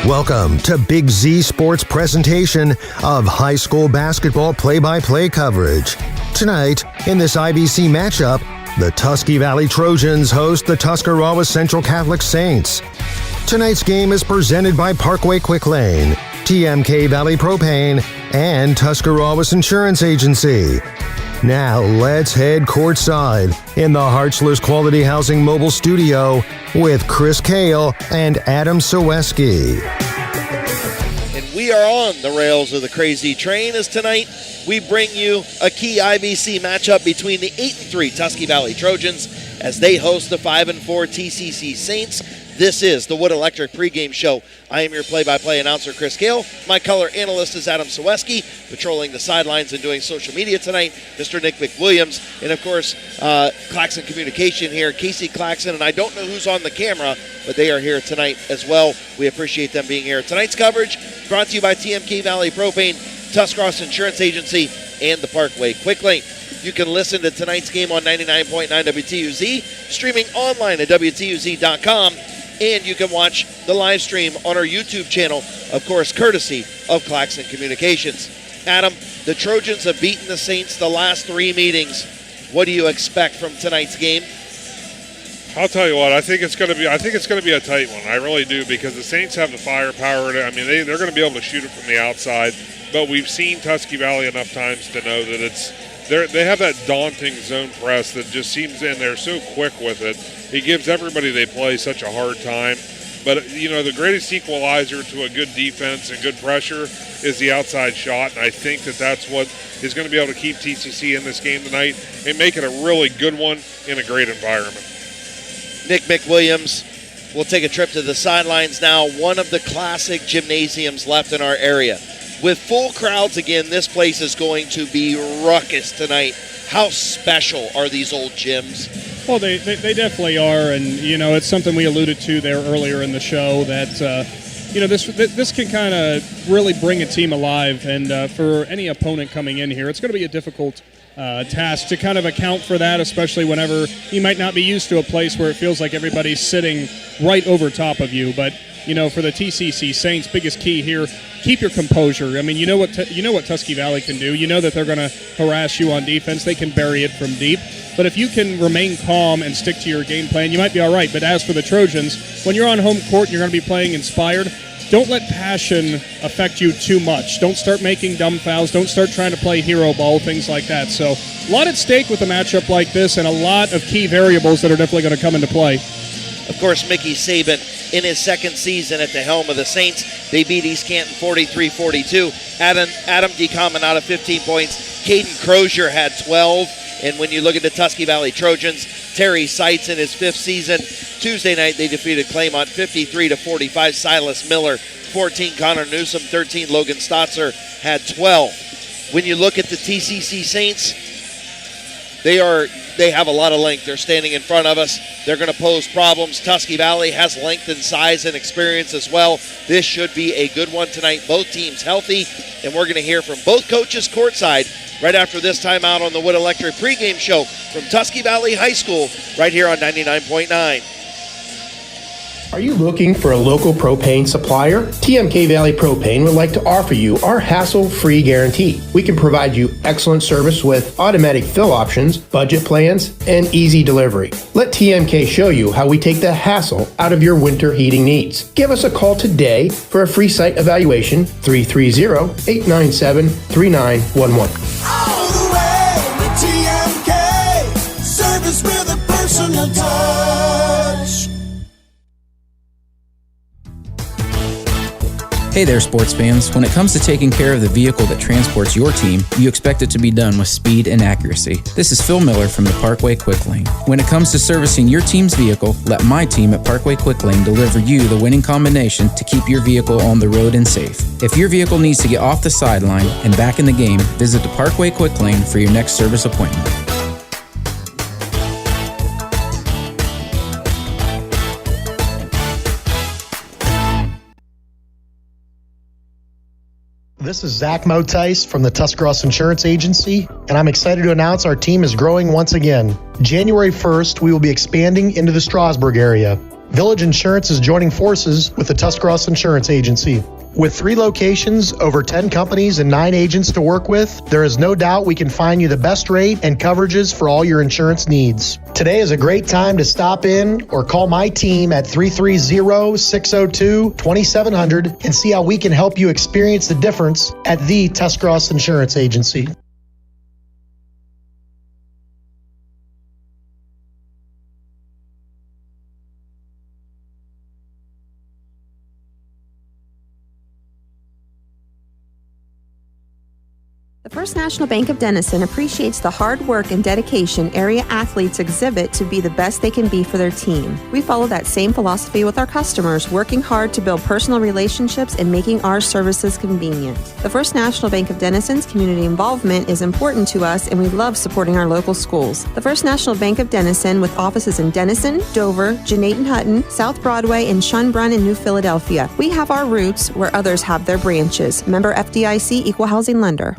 Welcome to Big Z Sports presentation of high school basketball play-by-play coverage. Tonight, in this IBC matchup, the Tusky Valley Trojans host the Tuscarawas Central Catholic Saints. Tonight's game is presented by Parkway Quick Lane, TMK Valley Propane, and Tuscarawas Insurance Agency. Now let's head courtside in the Hartzler's Quality Housing Mobile Studio with Chris Kale and Adam Soweski. And we are on the rails of the crazy train as tonight we bring you a key IBC matchup between the 8-3 Tusky Valley Trojans as they host the 5-4 T.C.C. Saints. This is the Wood Electric pregame show. I am your play-by-play announcer, Chris Kale. My color analyst is Adam Soweski, patrolling the sidelines and doing social media tonight, Mr. Nick McWilliams. And, of course, Claxon Communication here, Casey Claxon. And I don't know who's on the camera, but they are here tonight as well. We appreciate them being here. Tonight's coverage brought to you by TMK Valley Propane, Tuscarawas Insurance Agency, and the Parkway Quick Lane. You can listen to tonight's game on 99.9 WTUZ, streaming online at WTUZ.com. And you can watch the live stream on our YouTube channel, of course, courtesy of Claxon Communications. Adam, the Trojans have beaten the Saints the last 3 meetings. What do you expect from tonight's game? I'll tell you what, I think it's going to be a tight one. I really do, because the Saints have the firepower. I mean, they're going to be able to shoot it from the outside, but we've seen Tusky Valley enough times to know that they have that daunting zone press that just seems in. They're so quick with it. It gives everybody they play such a hard time. But, you know, the greatest equalizer to a good defense and good pressure is the outside shot. And I think that's what is going to be able to keep TCC in this game tonight and make it a really good one in a great environment. Nick McWilliams will take a trip to the sidelines now. One of the classic gymnasiums left in our area. With full crowds again, this place is going to be ruckus tonight. How special are these old gyms? Well, they definitely are, and, you know, it's something we alluded to there earlier in the show that, you know, this can kind of really bring a team alive, and for any opponent coming in here, it's going to be a difficult task to kind of account for that, especially whenever you might not be used to a place where it feels like everybody's sitting right over top of you. But, you know, for the TCC Saints, biggest key here, keep your composure. I mean, you know what Tusky Valley can do. You know that they're going to harass you on defense. They can bury it from deep. But if you can remain calm and stick to your game plan, you might be all right. But as for the Trojans, when you're on home court and you're going to be playing inspired, don't let passion affect you too much. Don't start making dumb fouls. Don't start trying to play hero ball, things like that. So a lot at stake with a matchup like this, and a lot of key variables that are definitely going to come into play. Of course, Mickey Saban in his second season at the helm of the Saints. They beat East Canton 43-42. Adam DeCommon out of 15 points. Caden Crozier had 12. And when you look at the Tusky Valley Trojans, Terry Seitz in his 5th season. Tuesday night, they defeated Claymont 53-45. Silas Miller, 14. Connor Newsom, 13. Logan Stotzer had 12. When you look at the TCC Saints, they have a lot of length. They're standing in front of us. They're going to pose problems. Tusky Valley has length and size and experience as well. This should be a good one tonight. Both teams healthy, and we're going to hear from both coaches courtside right after this timeout on the Wood Electric pregame show from Tusky Valley High School right here on 99.9. Are you looking for a local propane supplier? TMK Valley Propane would like to offer you our hassle-free guarantee. We can provide you excellent service with automatic fill options, budget plans, and easy delivery. Let TMK show you how we take the hassle out of your winter heating needs. Give us a call today for a free site evaluation, 330-897-3911. All the way with TMK, service with a personal touch. Hey there, sports fans. When it comes to taking care of the vehicle that transports your team, you expect it to be done with speed and accuracy. This is Phil Miller from the Parkway Quick Lane. When it comes to servicing your team's vehicle, let my team at Parkway Quick Lane deliver you the winning combination to keep your vehicle on the road and safe. If your vehicle needs to get off the sideline and back in the game, visit the Parkway Quick Lane for your next service appointment. This is Zach Motice from the Tuscarawas Insurance Agency, and I'm excited to announce our team is growing once again. January 1st, we will be expanding into the Strasburg area. Village Insurance is joining forces with the Tuscarawas Insurance Agency. With 3 locations, over 10 companies, and 9 agents to work with, there is no doubt we can find you the best rate and coverages for all your insurance needs. Today is a great time to stop in or call my team at 330-602-2700 and see how we can help you experience the difference at the Tuscarawas Insurance Agency. The First National Bank of Denison appreciates the hard work and dedication area athletes exhibit to be the best they can be for their team. We follow that same philosophy with our customers, working hard to build personal relationships and making our services convenient. The First National Bank of Denison's community involvement is important to us, and we love supporting our local schools. The First National Bank of Denison, with offices in Denison, Dover, Jeanette Hutton, South Broadway, and Schönbrunn in New Philadelphia. We have our roots where others have their branches. Member FDIC, Equal Housing Lender.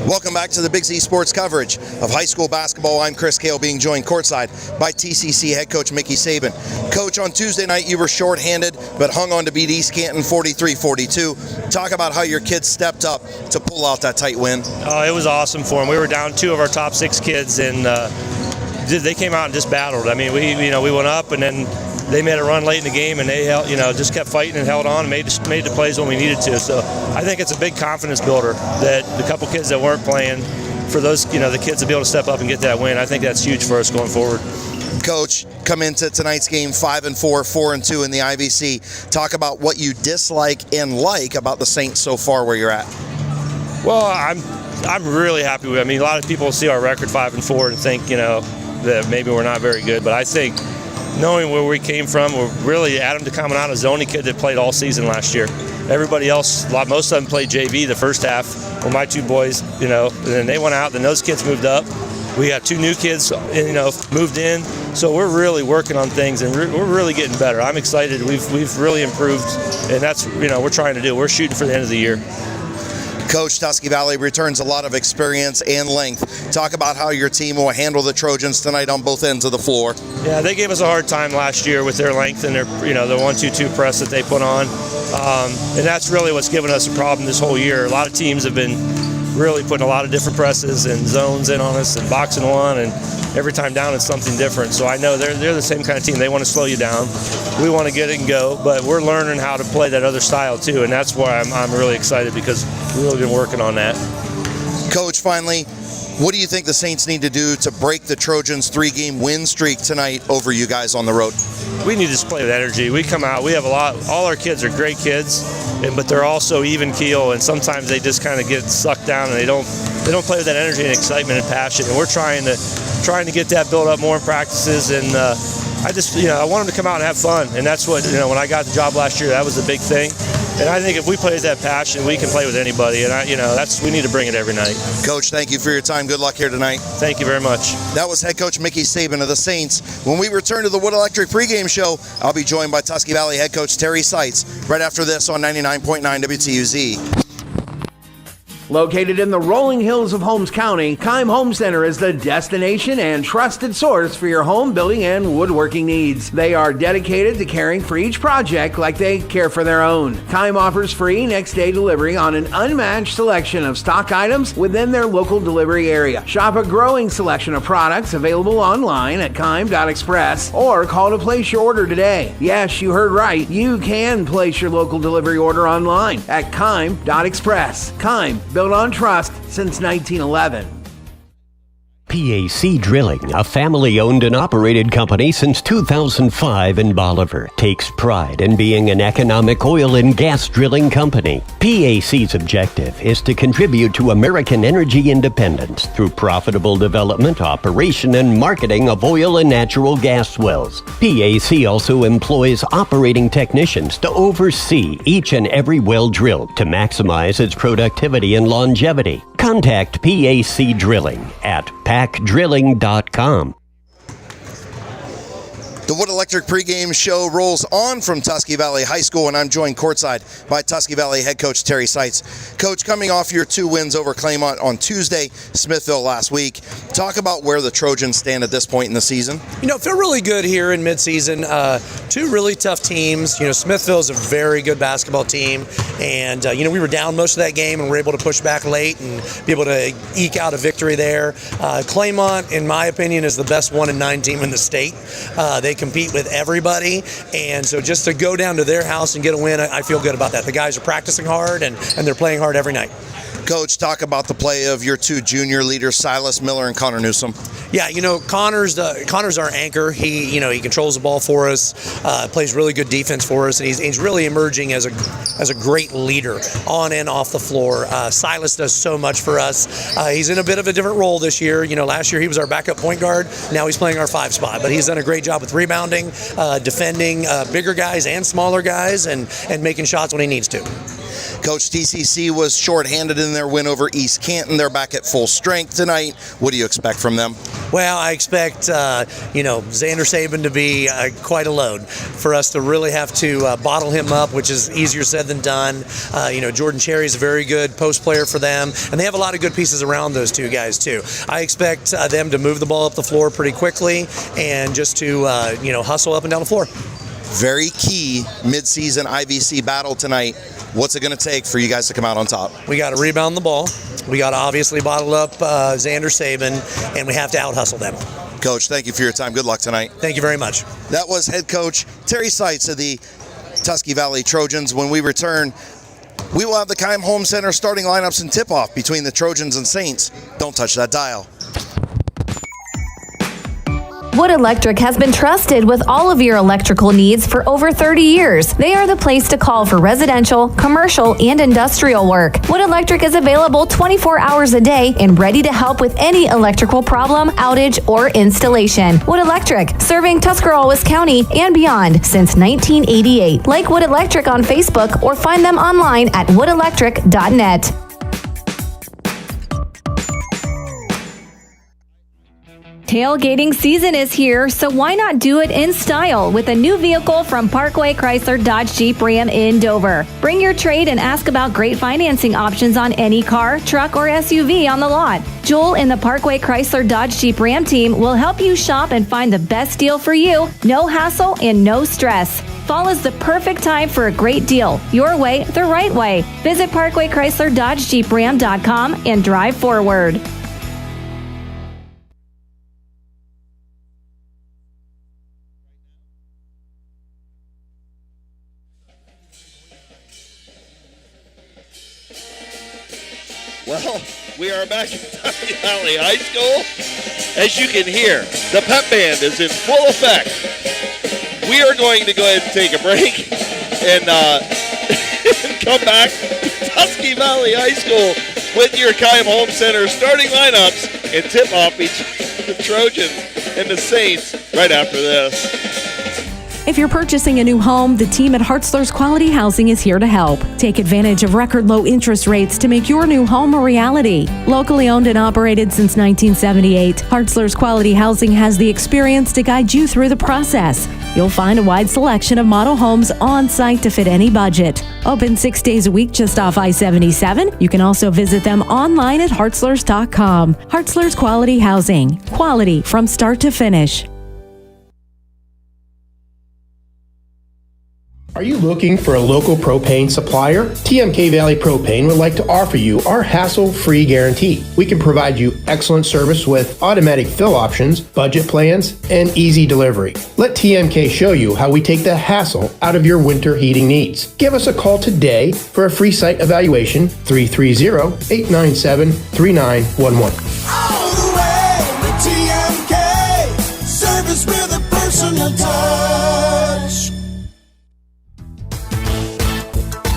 Welcome back to the Big Z Sports coverage of high school basketball. I'm Chris Cale, being joined courtside by T.C.C. head coach Mickey Saban. Coach, on Tuesday night you were shorthanded but hung on to beat East Canton 43-42. Talk about how your kids stepped up to pull out that tight win. Oh, it was awesome for them. We were down 2 of our top 6 kids, and they came out and just battled. I mean, we went up, and then they made a run late in the game, and they held, just kept fighting and held on and made the plays when we needed to. So I think it's a big confidence builder that the couple kids that weren't playing, for those, the kids to be able to step up and get that win, I think that's huge for us going forward. Coach, come into tonight's game 5-4, 4-2 in the IVC. Talk about what you dislike and like about the Saints so far where you're at. Well, I'm really happy with it. I mean, a lot of people see our record 5-4 and think, that maybe we're not very good, but I think knowing where we came from, we're really Adam DeCaminata is the only kid that played all season last year. Everybody else, most of them played JV the first half, or my 2 boys, and then they went out, then those kids moved up. We got 2 new kids, moved in, so we're really working on things, and we're really getting better. I'm excited. We've really improved, and that's, we're trying to do. We're shooting for the end of the year. Coach, Tusky Valley returns a lot of experience and length. Talk about how your team will handle the Trojans tonight on both ends of the floor. Yeah, they gave us a hard time last year with their length and their, the 1-2-2 press that they put on. And that's really what's given us a problem this whole year. A lot of teams have been really putting a lot of different presses and zones in on us and boxing one, and every time down it's something different. So I know they're the same kind of team. They want to slow you down. We want to get it and go, but we're learning how to play that other style too, and that's why I'm really excited, because we've really been working on that. Coach, finally, what do you think the Saints need to do to break the Trojans' 3-game win streak tonight over you guys on the road? We need to just play with energy. We come out, we have all our kids are great kids, but they're also even keel, and sometimes they just kind of get sucked down and they don't play with that energy and excitement and passion. And we're trying to get that built up more in practices, and I want them to come out and have fun. And that's what, when I got the job last year, that was the big thing. And I think if we play with that passion, we can play with anybody. And we need to bring it every night. Coach, thank you for your time. Good luck here tonight. Thank you very much. That was head coach Mickey Saban of the Saints. When we return to the Wood Electric pregame show, I'll be joined by Tusky Valley head coach Terry Seitz right after this on 99.9 WTUZ. Located in the rolling hills of Holmes County, Keim Home Center is the destination and trusted source for your home building and woodworking needs. They are dedicated to caring for each project like they care for their own. Keim offers free next-day delivery on an unmatched selection of stock items within their local delivery area. Shop a growing selection of products available online at Keim.express or call to place your order today. Yes, you heard right. You can place your local delivery order online at Keim.express. Keim, built on trust since 1911. PAC Drilling, a family-owned and operated company since 2005 in Bolivar, takes pride in being an economic oil and gas drilling company. PAC's objective is to contribute to American energy independence through profitable development, operation, and marketing of oil and natural gas wells. PAC also employs operating technicians to oversee each and every well drilled to maximize its productivity and longevity. Contact PAC Drilling at pacdrilling.com. The Wood Electric pregame show rolls on from Tusky Valley High School, and I'm joined courtside by Tusky Valley head coach Terry Seitz. Coach, coming off your 2 wins over Claymont on Tuesday, Smithville last week, talk about where the Trojans stand at this point in the season. Feel really good here in midseason. 2 really tough teams. Smithville is a very good basketball team, and we were down most of that game and were able to push back late and be able to eke out a victory there. Claymont, in my opinion, is the best 1-9 team in the state. They compete with everybody, and so just to go down to their house and get a win, I feel good about that. The guys are practicing hard and they're playing hard every night. Coach, talk about the play of your 2 junior leaders, Silas Miller and Connor Newsom. Yeah, Connor's our anchor. He controls the ball for us, plays really good defense for us, and he's really emerging as a great leader on and off the floor. Silas does so much for us. He's in a bit of a different role this year. Last year he was our backup point guard. Now he's playing our 5 spot, but he's done a great job with rebounding, defending bigger guys and smaller guys, and making shots when he needs to. Coach, T.C.C. was shorthanded in their win over East Canton. They're back at full strength tonight. What do you expect from them? Well, I expect, Xander Sabin to be quite a load for us to really have to bottle him up, which is easier said than done. Jordan Cherry is a very good post player for them, and they have a lot of good pieces around those 2 guys, too. I expect them to move the ball up the floor pretty quickly and just to, hustle up and down the floor. Very key midseason IVC battle tonight. What's it going to take for you guys to come out on top? We got to rebound the ball. We got to obviously bottle up Xander Sabin, and we have to out-hustle them. Coach, thank you for your time. Good luck tonight. Thank you very much. That was head coach Terry Seitz of the Tusky Valley Trojans. When we return, we will have the Keim Home Center starting lineups and tip-off between the Trojans and Saints. Don't touch that dial. Wood Electric has been trusted with all of your electrical needs for over 30 years. They are the place to call for residential, commercial, and industrial work. Wood Electric is available 24 hours a day and ready to help with any electrical problem, outage, or installation. Wood Electric, serving Tuscarawas County and beyond since 1988. Like Wood Electric on Facebook or find them online at woodelectric.net. Tailgating season is here, so why not do it in style with a new vehicle from Parkway Chrysler Dodge Jeep Ram in Dover. Bring your trade and ask about great financing options on any car, truck, or SUV on the lot. Joel and the Parkway Chrysler Dodge Jeep Ram team will help you shop and find the best deal for you. No hassle and no stress. Fall is the perfect time for a great deal. Your way, the right way. Visit ParkwayChryslerDodgeJeepRam.com and drive forward. Well, we are back at Tusky Valley High School. As you can hear, the pep band is in full effect. We are going to go ahead and take a break and come back to Tusky Valley High School with your Keim Home Center starting lineups and tip-off between the Trojans and the Saints right after this. If you're purchasing a new home, the team at Hartzler's Quality Housing is here to help. Take advantage of record low interest rates to make your new home a reality. Locally owned and operated since 1978, Hartzler's Quality Housing has the experience to guide you through the process. You'll find a wide selection of model homes on site to fit any budget. Open 6 days a week just off I-77. You can also visit them online at hartzlers.com. Hartzler's Quality Housing. Quality from start to finish. Are you looking for a local propane supplier? TMK Valley Propane would like to offer you our hassle-free guarantee. We can provide you excellent service with automatic fill options, budget plans, and easy delivery. Let TMK show you how we take the hassle out of your winter heating needs. Give us a call today for a free site evaluation, 330-897-3911. All the way with TMK, service with a personal touch.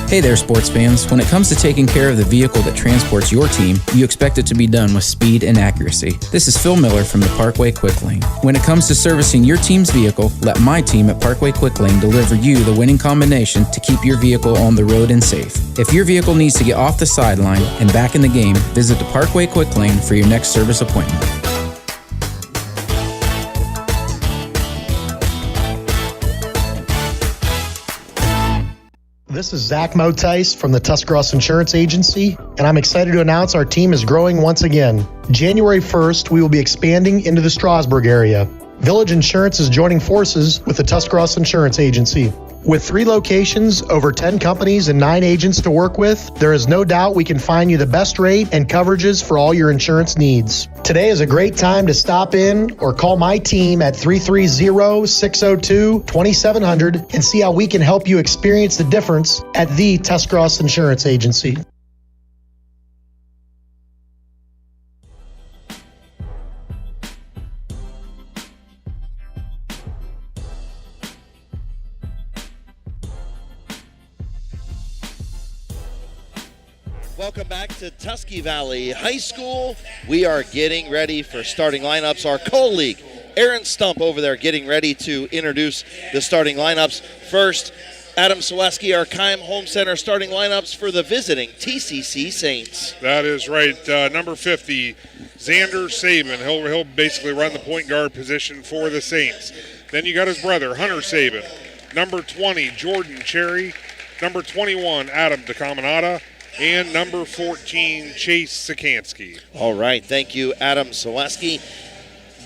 Hey there, sports fans. When it comes to taking care of the vehicle that transports your team, you expect it to be done with speed and accuracy. This is Phil Miller from the Parkway Quick Lane. When it comes to servicing your team's vehicle, let my team at Parkway Quick Lane deliver you the winning combination to keep your vehicle on the road and safe. If your vehicle needs to get off the sideline and back in the game, visit the Parkway Quick Lane for your next service appointment. This is Zach Motice from the Tuscarawas Insurance Agency, and I'm excited to announce our team is growing once again. January 1st, we will be expanding into the Strasburg area. Village Insurance is joining forces with the Tuscarawas Insurance Agency. With 3 locations, over 10 companies, and 9 agents to work with, there is no doubt we can find you the best rate and coverages for all your insurance needs. Today is a great time to stop in or call my team at 330-602-2700 and see how we can help you experience the difference at the Tuscarawas Insurance Agency. Welcome back to Tusky Valley High School. We are getting ready for starting lineups. Our colleague, Aaron Stump, over there getting ready to introduce the starting lineups. First, Adam Sawecki, our Keim Home Center starting lineups for the visiting T.C.C. Saints. That is right. Number 50, Xander Saban. He'll basically run the point guard position for the Saints. Then you got his brother, Hunter Saban. Number 20, Jordan Cherry. Number 21, Adam DeCaminata. And number 14, Chase Sikansky. All right, thank you, Adam Sawecki.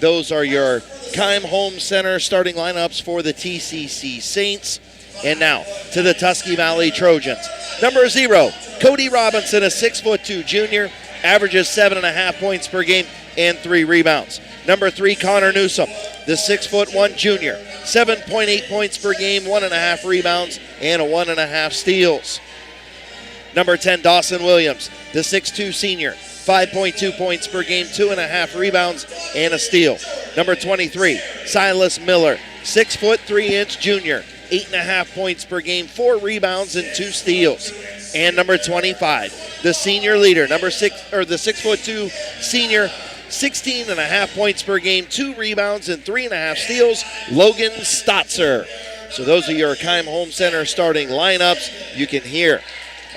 Those are your Keim Home Center starting lineups for the T.C.C. Saints. And now to the Tusky Valley Trojans. Number 0, Cody Robinson, a 6'2" junior, averages 7.5 points per game and 3 rebounds. Number 3, Connor Newsom, the 6'1" junior, 7.8 points per game, 1.5 rebounds, and 1.5 steals. Number 10, Dawson Williams, the 6'2" senior, 5.2 points per game, 2.5 rebounds, and a steal. Number 23, Silas Miller, 6'3" junior, 8.5 points per game, 4 rebounds, and 2 steals. And number 25, the senior leader, the 6'2" senior, 16.5 points per game, 2 rebounds, and 3.5 steals, Logan Stotzer. So those are your Keim Home Center starting lineups. You can hear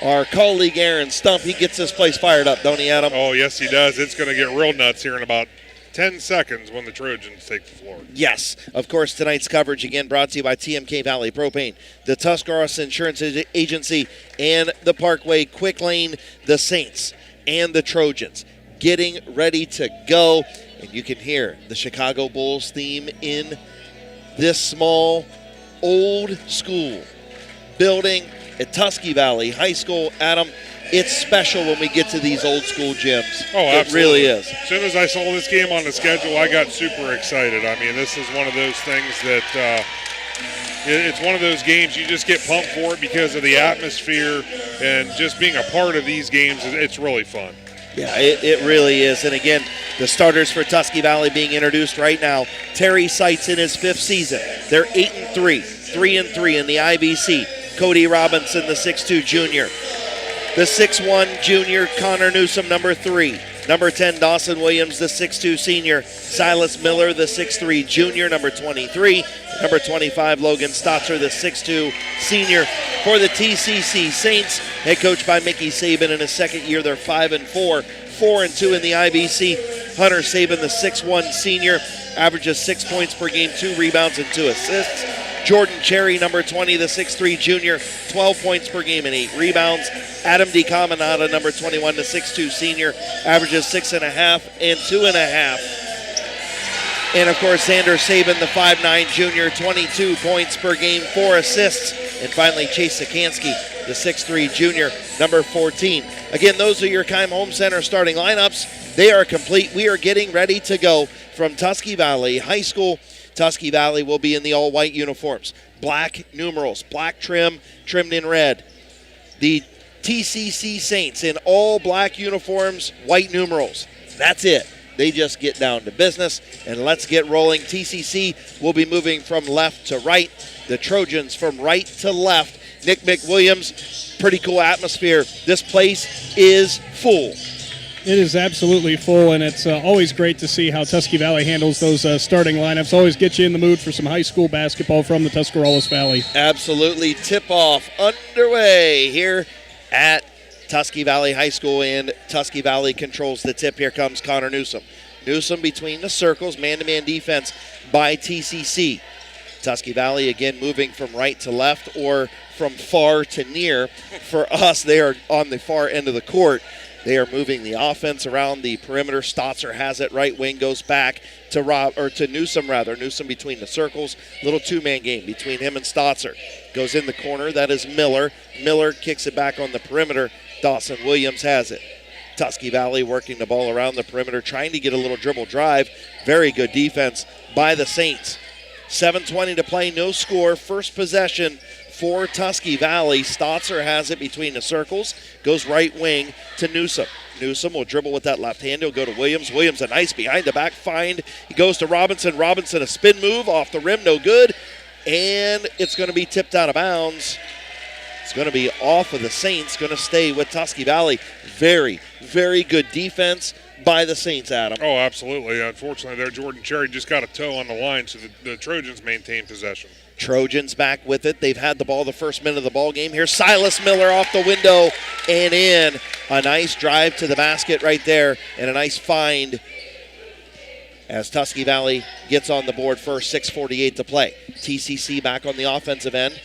our colleague Aaron Stump. He gets this place fired up, don't he, Adam? Oh, yes, he does. It's going to get real nuts here in about 10 seconds when the Trojans take the floor. Yes. Of course, tonight's coverage, again, brought to you by TMK Valley Propane, the Tuscarawas Insurance Agency, and the Parkway Quick Lane, the Saints, and the Trojans getting ready to go. And you can hear the Chicago Bulls theme in this small, old school building at Tusky Valley High School. Adam, it's special when we get to these old school gyms. Oh, absolutely. It really is. As soon as I saw this game on the schedule, I got super excited. I mean, this is one of those things that it's one of those games you just get pumped for it because of the atmosphere and just being a part of these games. It's really fun. Yeah, it really is. And again, the starters for Tusky Valley being introduced right now. Terry Seitz in his 5th season. They're 8-3, 3-3 in the IVC. Cody Robinson, the 6'2" junior. The 6'1" junior, Connor Newsom, number 3. Number 10, Dawson Williams, the 6'2" senior. Silas Miller, the 6'3" junior, number 23. Number 25, Logan Stotzer, the 6'2" senior. For the T.C.C. Saints, head coached by Mickey Saban in his 2nd year. They're 5-4, 4-2 in the IBC. Hunter Saban, the 6'1" senior, averages 6 points per game, 2 rebounds, and 2 assists. Jordan Cherry, number 20, the 6'3" junior, 12 points per game and 8 rebounds. Adam DeCaminata, number 21, the 6'2" senior, averages 6.5 and 2.5. And, of course, Xander Saban, the 5'9" junior, 22 points per game, 4 assists. And finally, Chase Sikansky, the 6'3" junior, number 14. Again, those are your Keim Home Center starting lineups. They are complete. We are getting ready to go from Tusky Valley High School. Tusky Valley will be in the all-white uniforms. Black numerals, black trim, trimmed in red. The T.C.C. Saints in all black uniforms, white numerals. That's it. They just get down to business, and let's get rolling. T.C.C. will be moving from left to right. The Trojans from right to left. Nick McWilliams, pretty cool atmosphere. This place is full. It is absolutely full, and it's always great to see how Tusky Valley handles those starting lineups. Always get you in the mood for some high school basketball from the Tuscarawas Valley. Absolutely. Tip-off underway here at Tusky Valley High School, and Tusky Valley controls the tip. Here comes Connor Newsom. Newsom between the circles, man-to-man defense by TCC. Tusky Valley again moving from right to left or from far to near. For us, they are on the far end of the court. They are moving the offense around the perimeter. Stotzer has it. Right wing goes back to Newsom, rather. Newsom between the circles. Little two-man game between him and Stotzer. Goes in the corner. That is Miller. Miller kicks it back on the perimeter. Dawson Williams has it. Tusky Valley working the ball around the perimeter, trying to get a little dribble drive. Very good defense by the Saints. 7:20 to play, no score. First possession for Tusky Valley. Stotzer has it between the circles, goes right wing to Newsom. Newsom will dribble with that left hand. He'll go to Williams. Williams a nice behind the back find. He goes to Robinson. Robinson a spin move off the rim, no good. And it's going to be tipped out of bounds. It's going to be off of the Saints, going to stay with Tusky Valley. Very, very good defense by the Saints, Adam. Oh, absolutely. Unfortunately, there Jordan Cherry just got a toe on the line, so the Trojans maintain possession. Trojans back with it. They've had the ball the first minute of the ball game. Here's Silas Miller off the window and in. A nice drive to the basket right there and a nice find as Tusky Valley gets on the board first. 6:48 to play. T.C.C. back on the offensive end.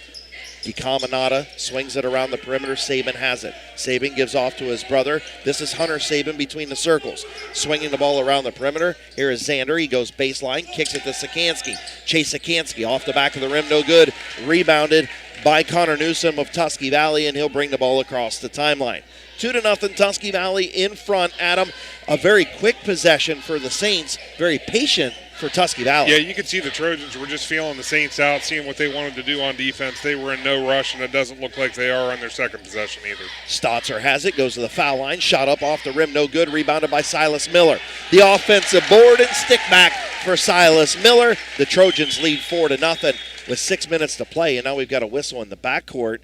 DeCaminata swings it around the perimeter. Saban has it. Saban gives off to his brother. This is Hunter Saban between the circles. Swinging the ball around the perimeter. Here is Xander. He goes baseline, kicks it to Sikansky. Chase Sikansky off the back of the rim, no good. Rebounded by Connor Newsom of Tusky Valley, and he'll bring the ball across the timeline. 2-0 Tusky Valley in front. Adam, a very quick possession for the Saints. Very patient for Tusky Valley. Yeah, you could see the Trojans were just feeling the Saints out, seeing what they wanted to do on defense. They were in no rush, and it doesn't look like they are on their second possession either. Stotzer has it, goes to the foul line, shot up off the rim, no good, rebounded by Silas Miller. The offensive board and stick back for Silas Miller. The Trojans lead 4-0 with 6 minutes to play, and now we've got a whistle in the backcourt.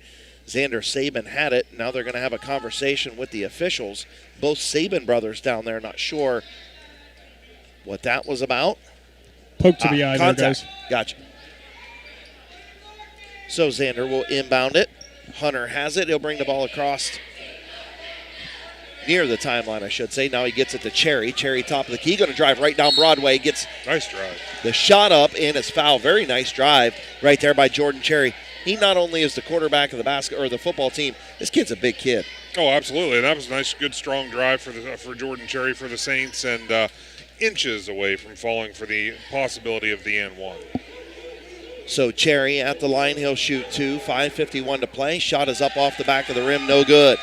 Xander Saban had it. Now they're going to have a conversation with the officials. Both Saban brothers down there, not sure what that was about. Poke to the eye there, contact. guys. Gotcha. So Xander will inbound it. Hunter has it. He'll bring the ball across near the timeline, I should say. Now he gets it to Cherry. Cherry top of the key. Going to drive right down Broadway. Gets nice drive. The shot up and his foul. Very nice drive right there by Jordan Cherry. He not only is the quarterback of the the football team, this kid's a big kid. Oh, absolutely. And that was a nice, good, strong drive for Jordan Cherry for the Saints, and inches away from falling for the possibility of the N1. So Cherry at the line, he'll shoot two. 5:51 to play. Shot is up off the back of the rim, no good.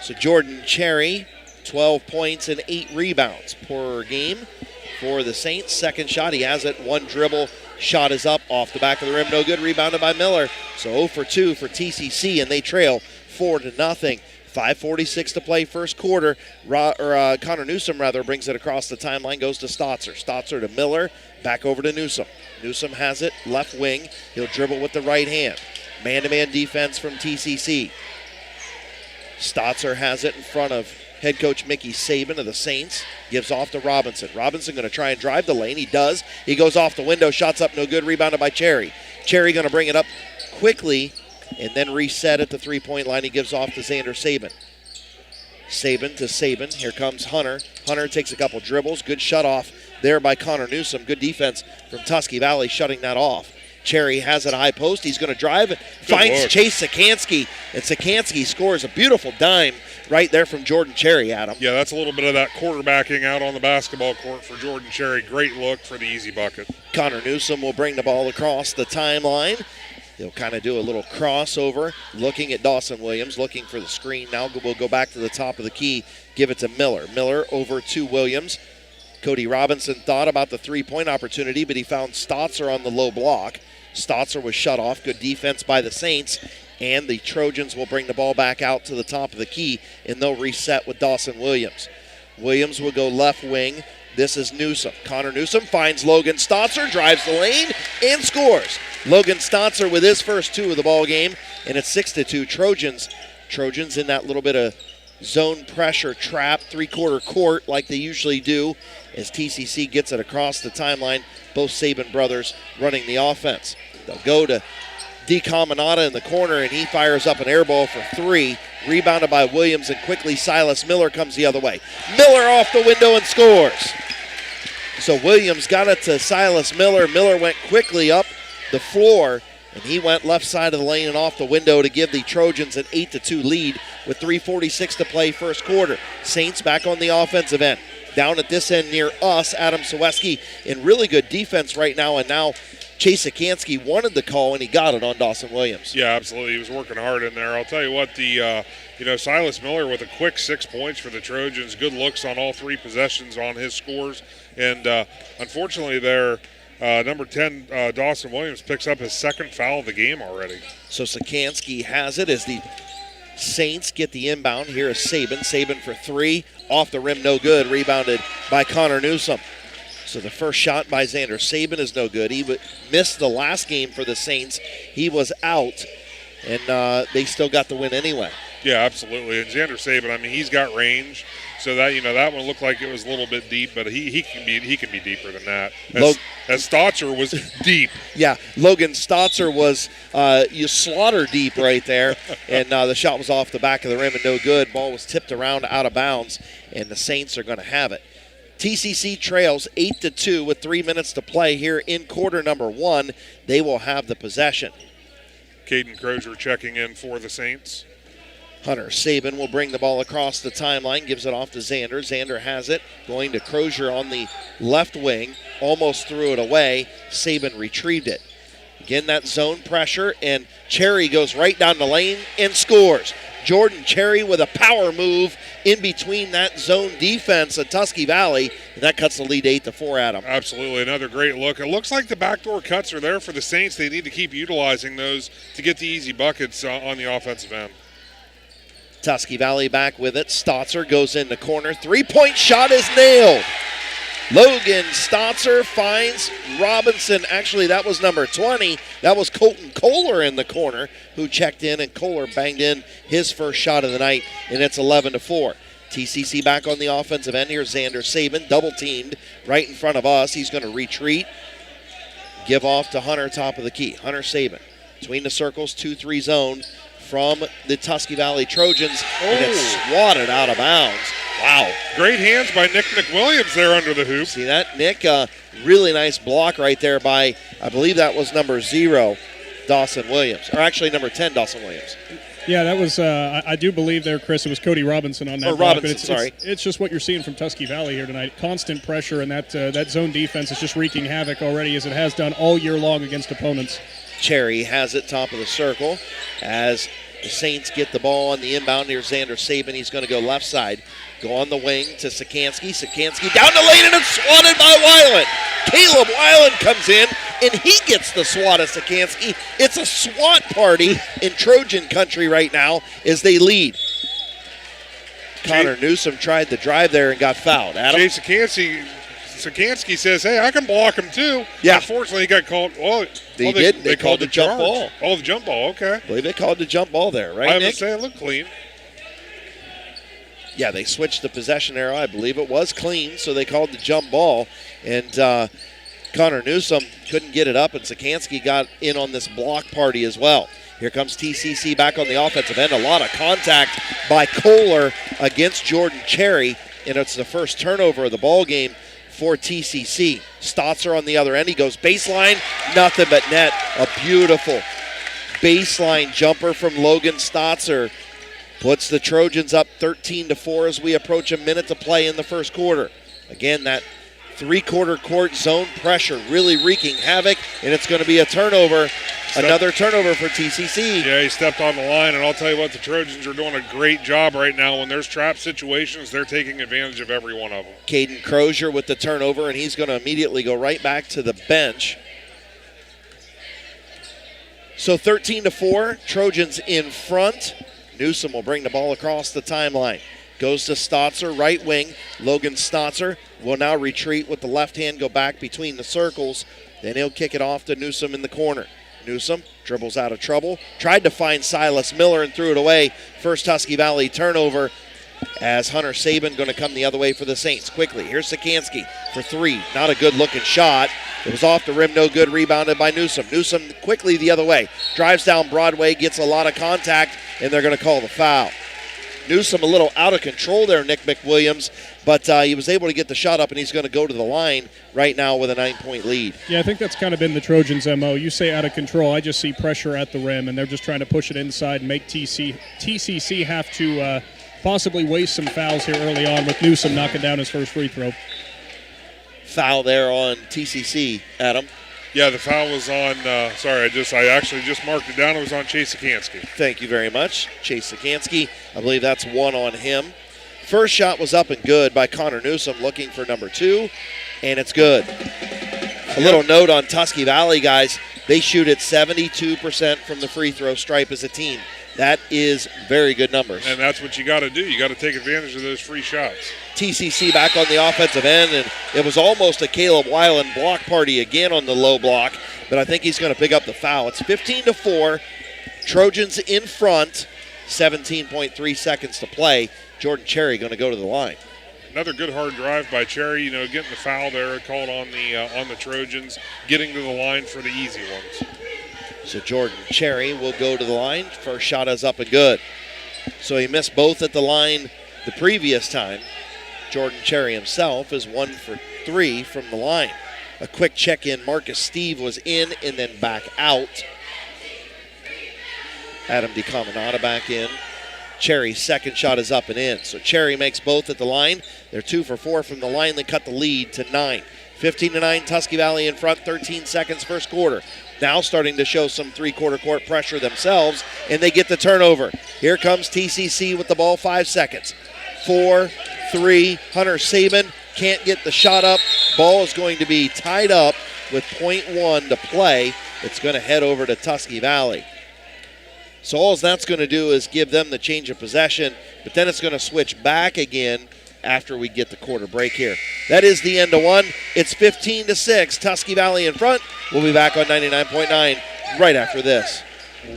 So Jordan Cherry, 12 points and 8 rebounds per game for the Saints. Second shot, he has it. One dribble. Shot is up off the back of the rim, no good. Rebounded by Miller. So 0 for 2 for T.C.C. and they trail 4-0. 5:46 to play first quarter. Connor Newsom, brings it across the timeline, goes to Stotzer. Stotzer to Miller, back over to Newsom. Newsom has it, left wing. He'll dribble with the right hand. Man-to-man defense from T.C.C. Stotzer has it in front of head coach Mickey Saban of the Saints. Gives off to Robinson. Robinson going to try and drive the lane. He does. He goes off the window. Shots up, no good. Rebounded by Cherry. Cherry going to bring it up quickly and then reset at the three-point line. He gives off to Xander Saban. Saban to Saban. Here comes Hunter. Hunter takes a couple dribbles. Good shut off there by Connor Newsom. Good defense from Tusky Valley shutting that off. Cherry has it high post. He's going to drive it. Finds Chase Sikansky. And Sikansky scores a beautiful dime right there from Jordan Cherry, Adam. Yeah, that's a little bit of that quarterbacking out on the basketball court for Jordan Cherry. Great look for the easy bucket. Connor Newsom will bring the ball across the timeline. He'll kind of do a little crossover, looking at Dawson Williams, looking for the screen. Now we'll go back to the top of the key, give it to Miller. Miller over to Williams. Cody Robinson thought about the three-point opportunity, but he found Stotzer on the low block. Stotzer was shut off. Good defense by the Saints. And the Trojans will bring the ball back out to the top of the key, and they'll reset with Dawson Williams. Williams will go left wing. This is Newsom. Connor Newsom finds Logan Stotzer, drives the lane, and scores. Logan Stotzer with his first two of the ball game, and it's 6-2 Trojans. Trojans in that little bit of zone pressure trap, three-quarter court like they usually do as T.C.C. gets it across the timeline. Both Saban brothers running the offense. They'll go to DeCaminata in the corner, and he fires up an air ball for three. Rebounded by Williams, and quickly Silas Miller comes the other way. Miller off the window and scores. So Williams got it to Silas Miller. Miller went quickly up the floor And he went left side of the lane and off the window to give the Trojans an 8-2 lead with 3:46 to play first quarter. Saints back on the offensive end. Down at this end near us, Adam Saweski in really good defense right now, and now Chase Sikansky wanted the call, and he got it on Dawson Williams. Yeah, absolutely. He was working hard in there. I'll tell you what, Silas Miller with a quick 6 points for the Trojans. Good looks on all 3 possessions on his scores. And unfortunately, their number 10, Dawson Williams, picks up his second foul of the game already. So Sikansky has it as the Saints get the inbound. Here is Saban. Saban for 3. Off the rim, no good. Rebounded by Connor Newsom. So the first shot by Xander Saban is no good. He missed the last game for the Saints. He was out, and they still got the win anyway. Yeah, absolutely. And Xander Saban, I mean, he's got range. So that one looked like it was a little bit deep, but he can be deeper than that. As Stotzer was deep. Yeah, Logan Stotzer was you slaughter deep right there, and the shot was off the back of the rim and no good. Ball was tipped around out of bounds, and the Saints are going to have it. TCC trails 8-2 with 3 minutes to play here in quarter number 1. They will have the possession. Caden Crozier checking in for the Saints. Hunter Saban will bring the ball across the timeline, gives it off to Xander. Xander has it, going to Crozier on the left wing, almost threw it away. Saban retrieved it. Again, that zone pressure, and Cherry goes right down the lane and scores. Jordan Cherry with a power move in between that zone defense at Tusky Valley, and that cuts the lead 8-4, Adam. Absolutely, another great look. It looks like the backdoor cuts are there for the Saints. They need to keep utilizing those to get the easy buckets on the offensive end. Tusky Valley back with it. Stotzer goes in the corner. 3-point shot is nailed. Logan Stotzer finds Robinson. Actually, that was number 20. That was Colton Kohler in the corner who checked in, and Kohler banged in his first shot of the night, and it's 11-4. TCC back on the offensive end here. Xander Saban double-teamed right in front of us. He's going to retreat. Give off to Hunter, top of the key. Hunter Saban between the circles, 2-3 zone from the Tusky Valley Trojans, and it's swatted out of bounds. Wow. Great hands by Nick McWilliams there under the hoop. See that, Nick? Really nice block right there by, I believe that was number 0, Dawson Williams. Or actually number 10, Dawson Williams. Yeah, that was, I do believe there, Chris, it was Cody Robinson on that or block. Robinson, sorry. It's just what you're seeing from Tusky Valley here tonight. Constant pressure, and that zone defense is just wreaking havoc already, as it has done all year long against opponents. Cherry has it, top of the circle, as the Saints get the ball on the inbound near Xander Saban. He's going to go left side. Go on the wing to Sikansky. Sikansky down the lane, and it's swatted by Weiland. Caleb Weiland comes in, and he gets the swat of Sikansky. It's a swat party in Trojan country right now as they lead. Connor Newsom tried to drive there and got fouled. Adam? Jay Sikansky says, hey, I can block him too. Yeah. Unfortunately, he got called. They did. They called the jump ball. Oh, the jump ball, okay. I believe they called the jump ball there, right, I Nick? would say it looked clean. Yeah, they switched the possession arrow. I believe it was clean, so they called the jump ball. And Connor Newsom couldn't get it up, and Sikansky got in on this block party as well. Here comes TCC back on the offensive end. A lot of contact by Kohler against Jordan Cherry, and it's the first turnover of the ball game for TCC. Stotzer on the other end. He goes baseline, nothing but net. A beautiful baseline jumper from Logan Stotzer puts the Trojans up 13-4 as we approach a minute to play in the first quarter. Again, that three-quarter court zone pressure really wreaking havoc, and it's going to be a turnover. Another turnover for TCC. Yeah, he stepped on the line, and I'll tell you what, the Trojans are doing a great job right now. When there's trap situations, they're taking advantage of every one of them. Caden Crozier with the turnover, and he's going to immediately go right back to the bench. So 13-4, Trojans in front. Newsom will bring the ball across the timeline. Goes to Stotzer, right wing. Logan Stotzer will now retreat with the left hand, go back between the circles. Then he'll kick it off to Newsom in the corner. Newsom dribbles out of trouble. Tried to find Silas Miller and threw it away. First Tusky Valley turnover as Hunter Saban going to come the other way for the Saints. Quickly, here's Sikansky for 3. Not a good-looking shot. It was off the rim, no good, rebounded by Newsom. Newsom quickly the other way. Drives down Broadway, gets a lot of contact, and they're going to call the foul. Newsom a little out of control there, Nick McWilliams, but he was able to get the shot up, and he's going to go to the line right now with a 9-point lead. Yeah, I think that's kind of been the Trojans' MO. You say out of control, I just see pressure at the rim, and they're just trying to push it inside and make T.C.C. have to possibly waste some fouls here early on with Newsom knocking down his first free throw. Foul there on T.C.C., Adam. Yeah, the foul was on, I actually just marked it down. It was on Chase Sikansky. Thank you very much, Chase Sikansky. I believe that's one on him. First shot was up and good by Connor Newsom, looking for number 2, and it's good. A little note on Tusky Valley, guys. They shoot at 72% from the free throw stripe as a team. That is very good numbers. And that's what you got to do. You got to take advantage of those free shots. T.C.C. back on the offensive end, and it was almost a Caleb Weiland block party again on the low block, but I think he's going to pick up the foul. It's 15-4. Trojans in front, 17.3 seconds to play. Jordan Cherry going to go to the line. Another good hard drive by Cherry, getting the foul there called on the Trojans, getting to the line for the easy ones. So Jordan Cherry will go to the line. First shot is up and good. So he missed both at the line the previous time. Jordan Cherry himself is 1 for 3 from the line. A quick check-in. Marcus Steve was in and then back out. Adam DeCaminata back in. Cherry's second shot is up and in. So Cherry makes both at the line. They're 2 for 4 from the line. They cut the lead to 9. 15-9, Tusky Valley in front, 13 seconds first quarter. Now starting to show some three-quarter court pressure themselves, and they get the turnover. Here comes T.C.C. with the ball, 5 seconds. 4, 3, Hunter Saban can't get the shot up. Ball is going to be tied up with .1 to play. It's going to head over to Tusky Valley. So all that's going to do is give them the change of possession, but then it's going to switch back again after we get the quarter break here. That is the end of one. It's 15-6. Tusky Valley in front. We'll be back on 99.9 right after this.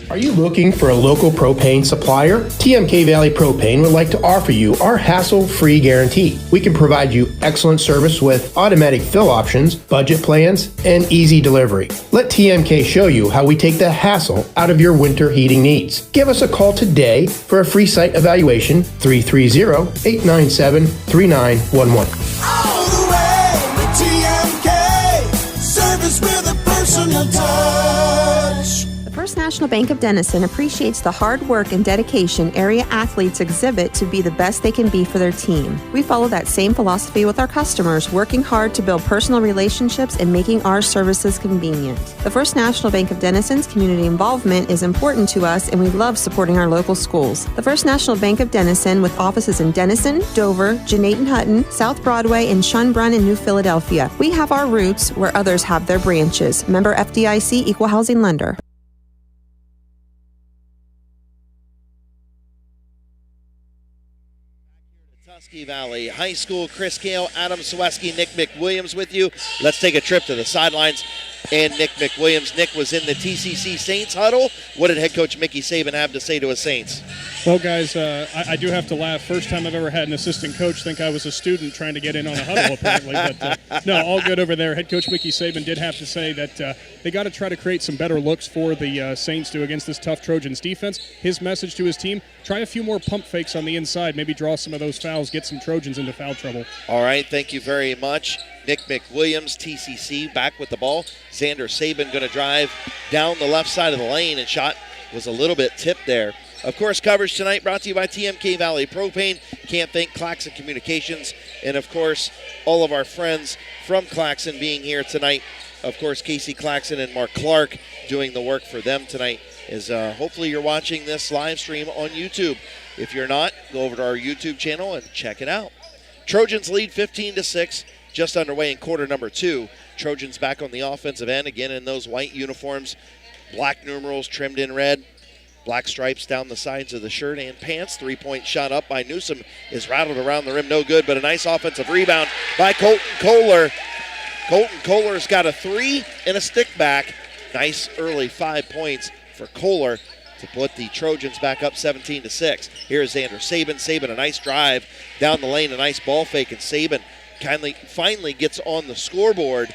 Are you looking for a local propane supplier? TMK Valley Propane would like to offer you our hassle-free guarantee. We can provide you excellent service with automatic fill options, budget plans, and easy delivery. Let TMK show you how we take the hassle out of your winter heating needs. Give us a call today for a free site evaluation, 330-897-3911. All the way with TMK, service with a personal touch. First National Bank of Denison appreciates the hard work and dedication area athletes exhibit to be the best they can be for their team. We follow that same philosophy with our customers, working hard to build personal relationships and making our services convenient. The First National Bank of Denison's community involvement is important to us, and we love supporting our local schools. The First National Bank of Denison, with offices in Denison, Dover, Jeanette Hutton, South Broadway, and Schönbrunn in New Philadelphia. We have our roots where others have their branches. Member FDIC, Equal Housing Lender. Tusky Valley High School. Chris Kale, Adam Sweski, Nick McWilliams with you. Let's take a trip to the sidelines and Nick McWilliams. Nick was in the T.C.C. Saints huddle. What did head coach Mickey Saban have to say to his Saints? Well, guys, I do have to laugh. First time I've ever had an assistant coach think I was a student trying to get in on a huddle, apparently. But no, all good over there. Head coach Mickey Saban did have to say that they got to try to create some better looks for the Saints to against this tough Trojans defense. His message to his team, try a few more pump fakes on the inside, maybe draw some of those fouls, get some Trojans into foul trouble. All right, thank you very much. Nick McWilliams, T.C.C. back with the ball. Xander Saban going to drive down the left side of the lane, and shot was a little bit tipped there. Of course, coverage tonight brought to you by TMK Valley Propane. Can't thank Claxon Communications, and of course, all of our friends from Claxon being here tonight. Of course, Casey Claxon and Mark Clark doing the work for them tonight. Is hopefully you're watching this live stream on YouTube. If you're not, go over to our YouTube channel and check it out. Trojans lead 15-6, just underway in quarter number 2. Trojans back on the offensive end, again in those white uniforms, black numerals trimmed in red, black stripes down the sides of the shirt and pants. Three-point shot up by Newsom is rattled around the rim, no good, but a nice offensive rebound by Colton Kohler. Colton Kohler's got a 3 and a stick back. Nice early 5 points for Kohler to put the Trojans back up 17-6. Here's Xander Saban. Saban, a nice drive down the lane, a nice ball fake, and Saban finally gets on the scoreboard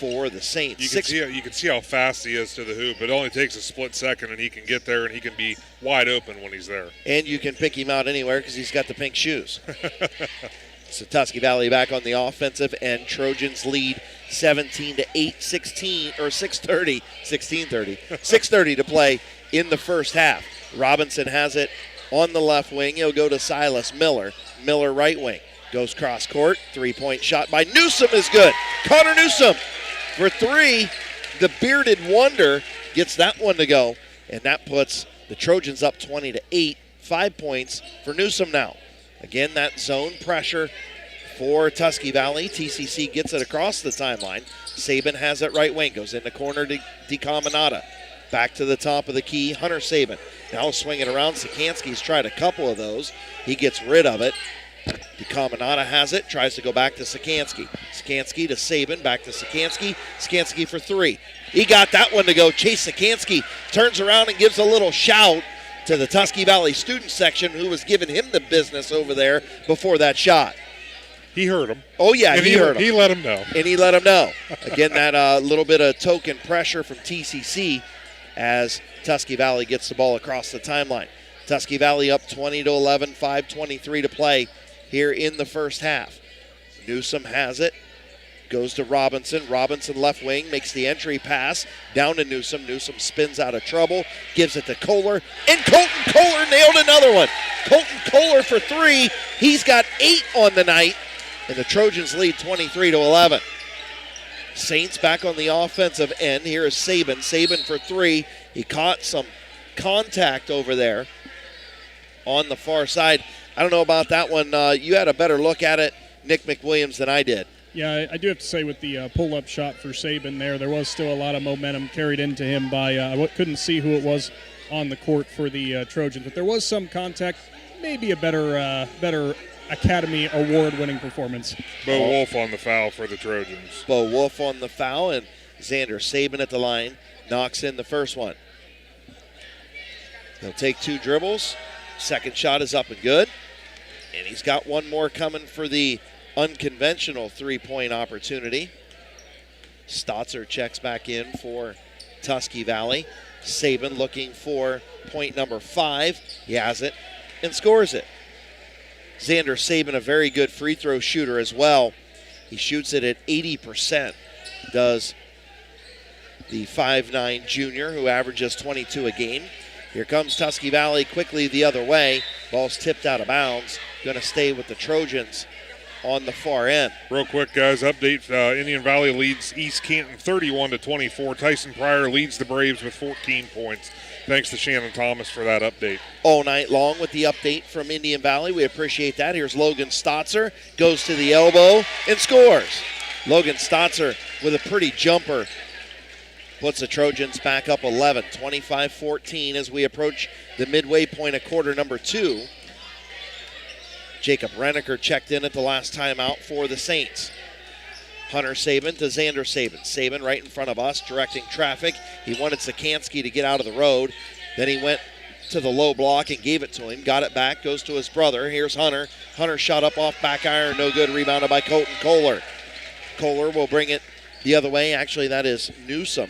for the Saints. You can see how fast he is to the hoop. It only takes a split second, and he can get there, and he can be wide open when he's there. And you can pick him out anywhere because he's got the pink shoes. So Tusky Valley back on the offensive end. Trojans lead 17-8, 6:30 to play in the first half. Robinson has it on the left wing. He'll go to Silas. Miller right wing. Goes cross court. 3-point shot by Newsom is good. Connor Newsom for three. The bearded wonder gets that one to go. And that puts the Trojans up 20-8. 5 points for Newsom now. Again, that zone pressure for Tusky Valley. T.C.C. gets it across the timeline. Saban has it right wing. Goes in the corner to DeCaminata. Back to the top of the key. Hunter Saban. Now swinging around. Sikansky's tried a couple of those. He gets rid of it. DeCaminata has it. Tries to go back to Sikansky. Sikansky to Saban. Back to Sikansky. Sikansky for three. He got that one to go. Chase Sikansky turns around and gives a little shout to the Tusky Valley student section who was giving him the business over there before that shot. He heard him. Oh, yeah, he heard him. He let him know. And he let him know. Again, that little bit of token pressure from T.C.C. as Tusky Valley gets the ball across the timeline. Tusky Valley up 20-11, 5:23 to play here in the first half. Newsom has it. Goes to Robinson. Robinson left wing makes the entry pass down to Newsom. Newsom spins out of trouble, gives it to Kohler, and Colton Kohler nailed another one. Colton Kohler for three. He's got 8 on the night, and the Trojans lead 23-11. Saints back on the offensive end. Here is Saban. Saban for three. He caught some contact over there on the far side. I don't know about that one. You had a better look at it, Nick McWilliams, than I did. Yeah, I do have to say with the pull-up shot for Saban there was still a lot of momentum carried into him by I couldn't see who it was on the court for the Trojans, but there was some contact, maybe a better Academy Award-winning performance. Bo Wolf on the foul for the Trojans. Bo Wolf on the foul, and Xander Saban at the line knocks in the first one. He'll take 2 dribbles. Second shot is up and good. And he's got one more coming for the unconventional 3-point opportunity. Stotzer checks back in for Tusky Valley. Saban looking for point number 5. He has it and scores it. Xander Saban, a very good free throw shooter as well. He shoots it at 80%, does the 5'9 junior who averages 22 a game. Here comes Tusky Valley quickly the other way. Ball's tipped out of bounds. Going to stay with the Trojans on the far end. Real quick, guys, update. Indian Valley leads East Canton 31-24. Tyson Pryor leads the Braves with 14 points. Thanks to Shannon Thomas for that update. All night long with the update from Indian Valley. We appreciate that. Here's Logan Stotzer. Goes to the elbow and scores. Logan Stotzer with a pretty jumper puts the Trojans back up 11, 25-14 as we approach the midway point of quarter number 2. Jacob Renneker checked in at the last timeout for the Saints. Hunter Saban to Xander Saban. Saban right in front of us, directing traffic. He wanted Sikansky to get out of the road. Then he went to the low block and gave it to him. Got it back, goes to his brother. Here's Hunter. Hunter shot up off back iron, no good. Rebounded by Colton Kohler. Kohler will bring it the other way. Actually, that is Newsom.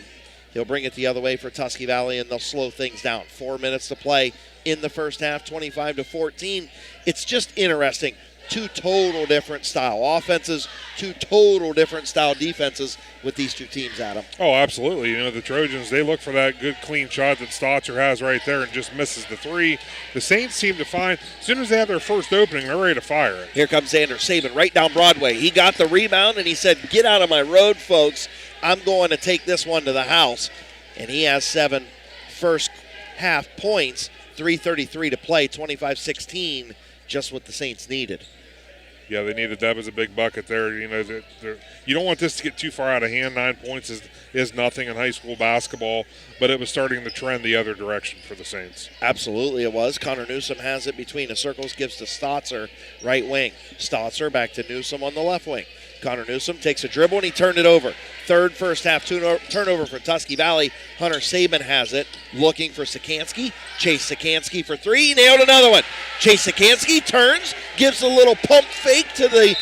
He'll bring it the other way for Tusky Valley, and they'll slow things down. 4 minutes to play in the first half, 25-14. It's just interesting. 2 total different style offenses, 2 total different style defenses with these 2 teams, Adam. Oh, absolutely. You know, the Trojans, they look for that good clean shot that Stotzer has right there and just misses the 3. The Saints seem to find, as soon as they have their first opening, they're ready to fire it. Here comes Xander Saban right down Broadway. He got the rebound, and he said, get out of my road, folks. I'm going to take this one to the house. And he has 7 first half points, 3:33 to play, 25-16, just what the Saints needed. Yeah, they needed that as a big bucket there. You know, you don't want this to get too far out of hand. 9 points is nothing in high school basketball, but it was starting to trend the other direction for the Saints. Absolutely it was. Connor Newsom has it between the circles, gives to Stotzer, right wing. Stotzer back to Newsom on the left wing. Connor Newsom takes a dribble and he turned it over. Third first half turnover for Tusky Valley. Hunter Saban has it, looking for Sikansky. Chase Sikansky for 3, nailed another one. Chase Sikansky turns, gives a little pump fake to the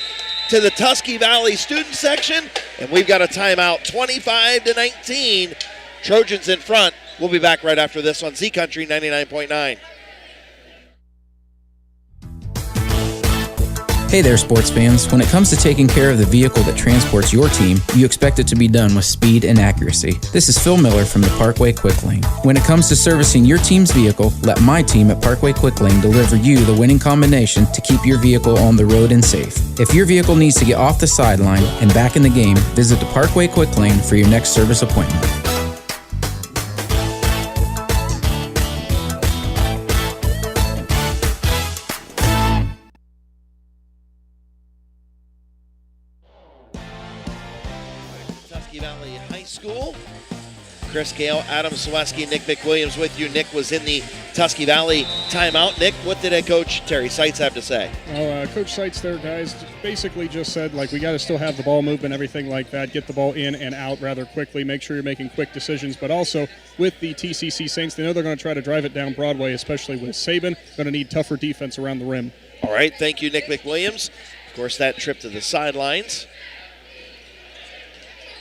to the Tusky Valley student section, and we've got a timeout, 25-19. Trojans in front. We'll be back right after this on Z Country 99.9. Hey there, sports fans. When it comes to taking care of the vehicle that transports your team, you expect it to be done with speed and accuracy. This is Phil Miller from the Parkway Quick Lane. When it comes to servicing your team's vehicle, let my team at Parkway Quick Lane deliver you the winning combination to keep your vehicle on the road and safe. If your vehicle needs to get off the sideline and back in the game, visit the Parkway Quick Lane for your next service appointment. School. Chris Gale, Adam Sawecki, Nick McWilliams with you. Nick was in the Tusky Valley timeout. Nick, what did head coach Terry Seitz have to say? Coach Seitz there, guys, basically just said, we got to still have the ball movement, everything like that, get the ball in and out rather quickly, make sure you're making quick decisions, but also with the T.C.C. Saints, they know they're going to try to drive it down Broadway, especially with Saban. Going to need tougher defense around the rim. All right, thank you, Nick McWilliams. Of course, that trip to the sidelines.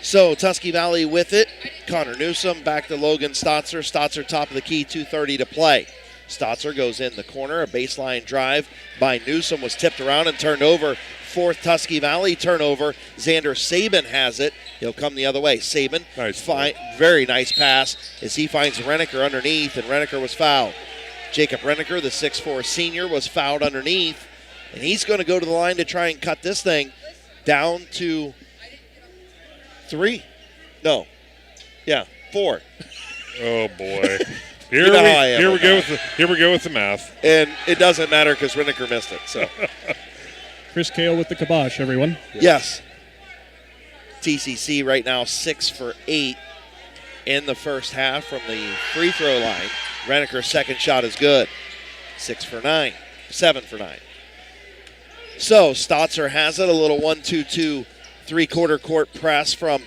So, Tusky Valley with it. Connor Newsom back to Logan Stotzer. Stotzer top of the key, 2:30 to play. Stotzer goes in the corner. A baseline drive by Newsom was tipped around and turned over. Fourth Tusky Valley turnover. Xander Saban has it. He'll come the other way. Saban, very nice pass as he finds Renneker underneath, and Renneker was fouled. Jacob Renneker, the 6'4 senior, was fouled underneath, and he's going to go to the line to try and cut this thing down to 4. Oh boy. Here we go with the math. And it doesn't matter because Renneker missed it. So Chris Kale with the kibosh, everyone. Yes. T.C.C. right now 6 for 8 in the first half from the free throw line. Renneker's second shot is good. 7 for 9. So Stotzer has it, a little 1-2-2 three-quarter court press from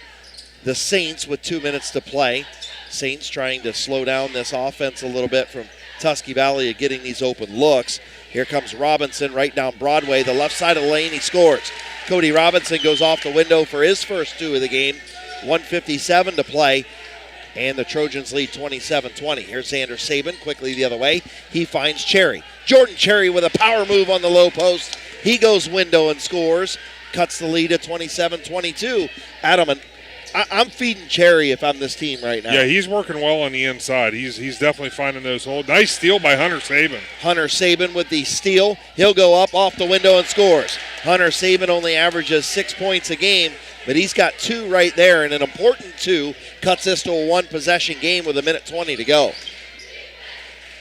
the Saints with 2 minutes to play. Saints trying to slow down this offense a little bit from Tusky Valley of getting these open looks. Here comes Robinson right down Broadway, the left side of the lane, he scores. Cody Robinson goes off the window for his first 2 of the game. 1:57 to play, and the Trojans lead 27-20. Here's Xander Saban quickly the other way. He finds Cherry. Jordan Cherry with a power move on the low post. He goes window and scores. Cuts the lead at 27-22. Adam, and I'm feeding Cherry if I'm this team right now. Yeah, he's working well on the inside. He's definitely finding those holes. Nice steal by Hunter Saban. Hunter Saban with the steal. He'll go up off the window and scores. Hunter Saban only averages 6 points a game, but he's got 2 right there, and an important 2 cuts this to a 1-possession game with 1:20 to go.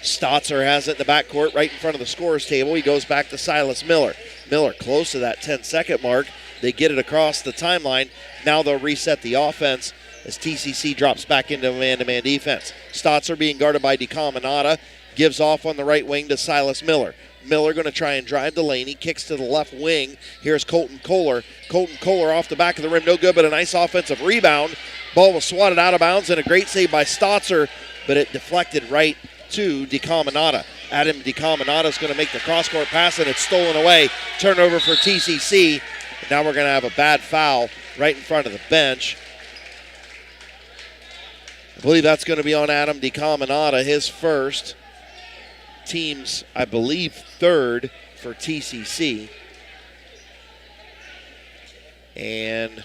Stotzer has it in the backcourt right in front of the scorer's table. He goes back to Silas Miller. Miller close to that 10-second mark. They get it across the timeline. Now they'll reset the offense as T.C.C. drops back into man-to-man defense. Stotzer being guarded by DeCaminata. Gives off on the right wing to Silas Miller. Miller going to try and drive the lane. He kicks to the left wing. Here's Colton Kohler. Colton Kohler off the back of the rim. No good, but a nice offensive rebound. Ball was swatted out of bounds, and a great save by Stotzer, but it deflected right to DeCaminata. Adam DeCaminata is going to make the cross-court pass, and it's stolen away. Turnover for TCC. Now we're going to have a bad foul right in front of the bench. I believe that's going to be on Adam DeCaminata, his first. Team's, I believe, third for TCC. And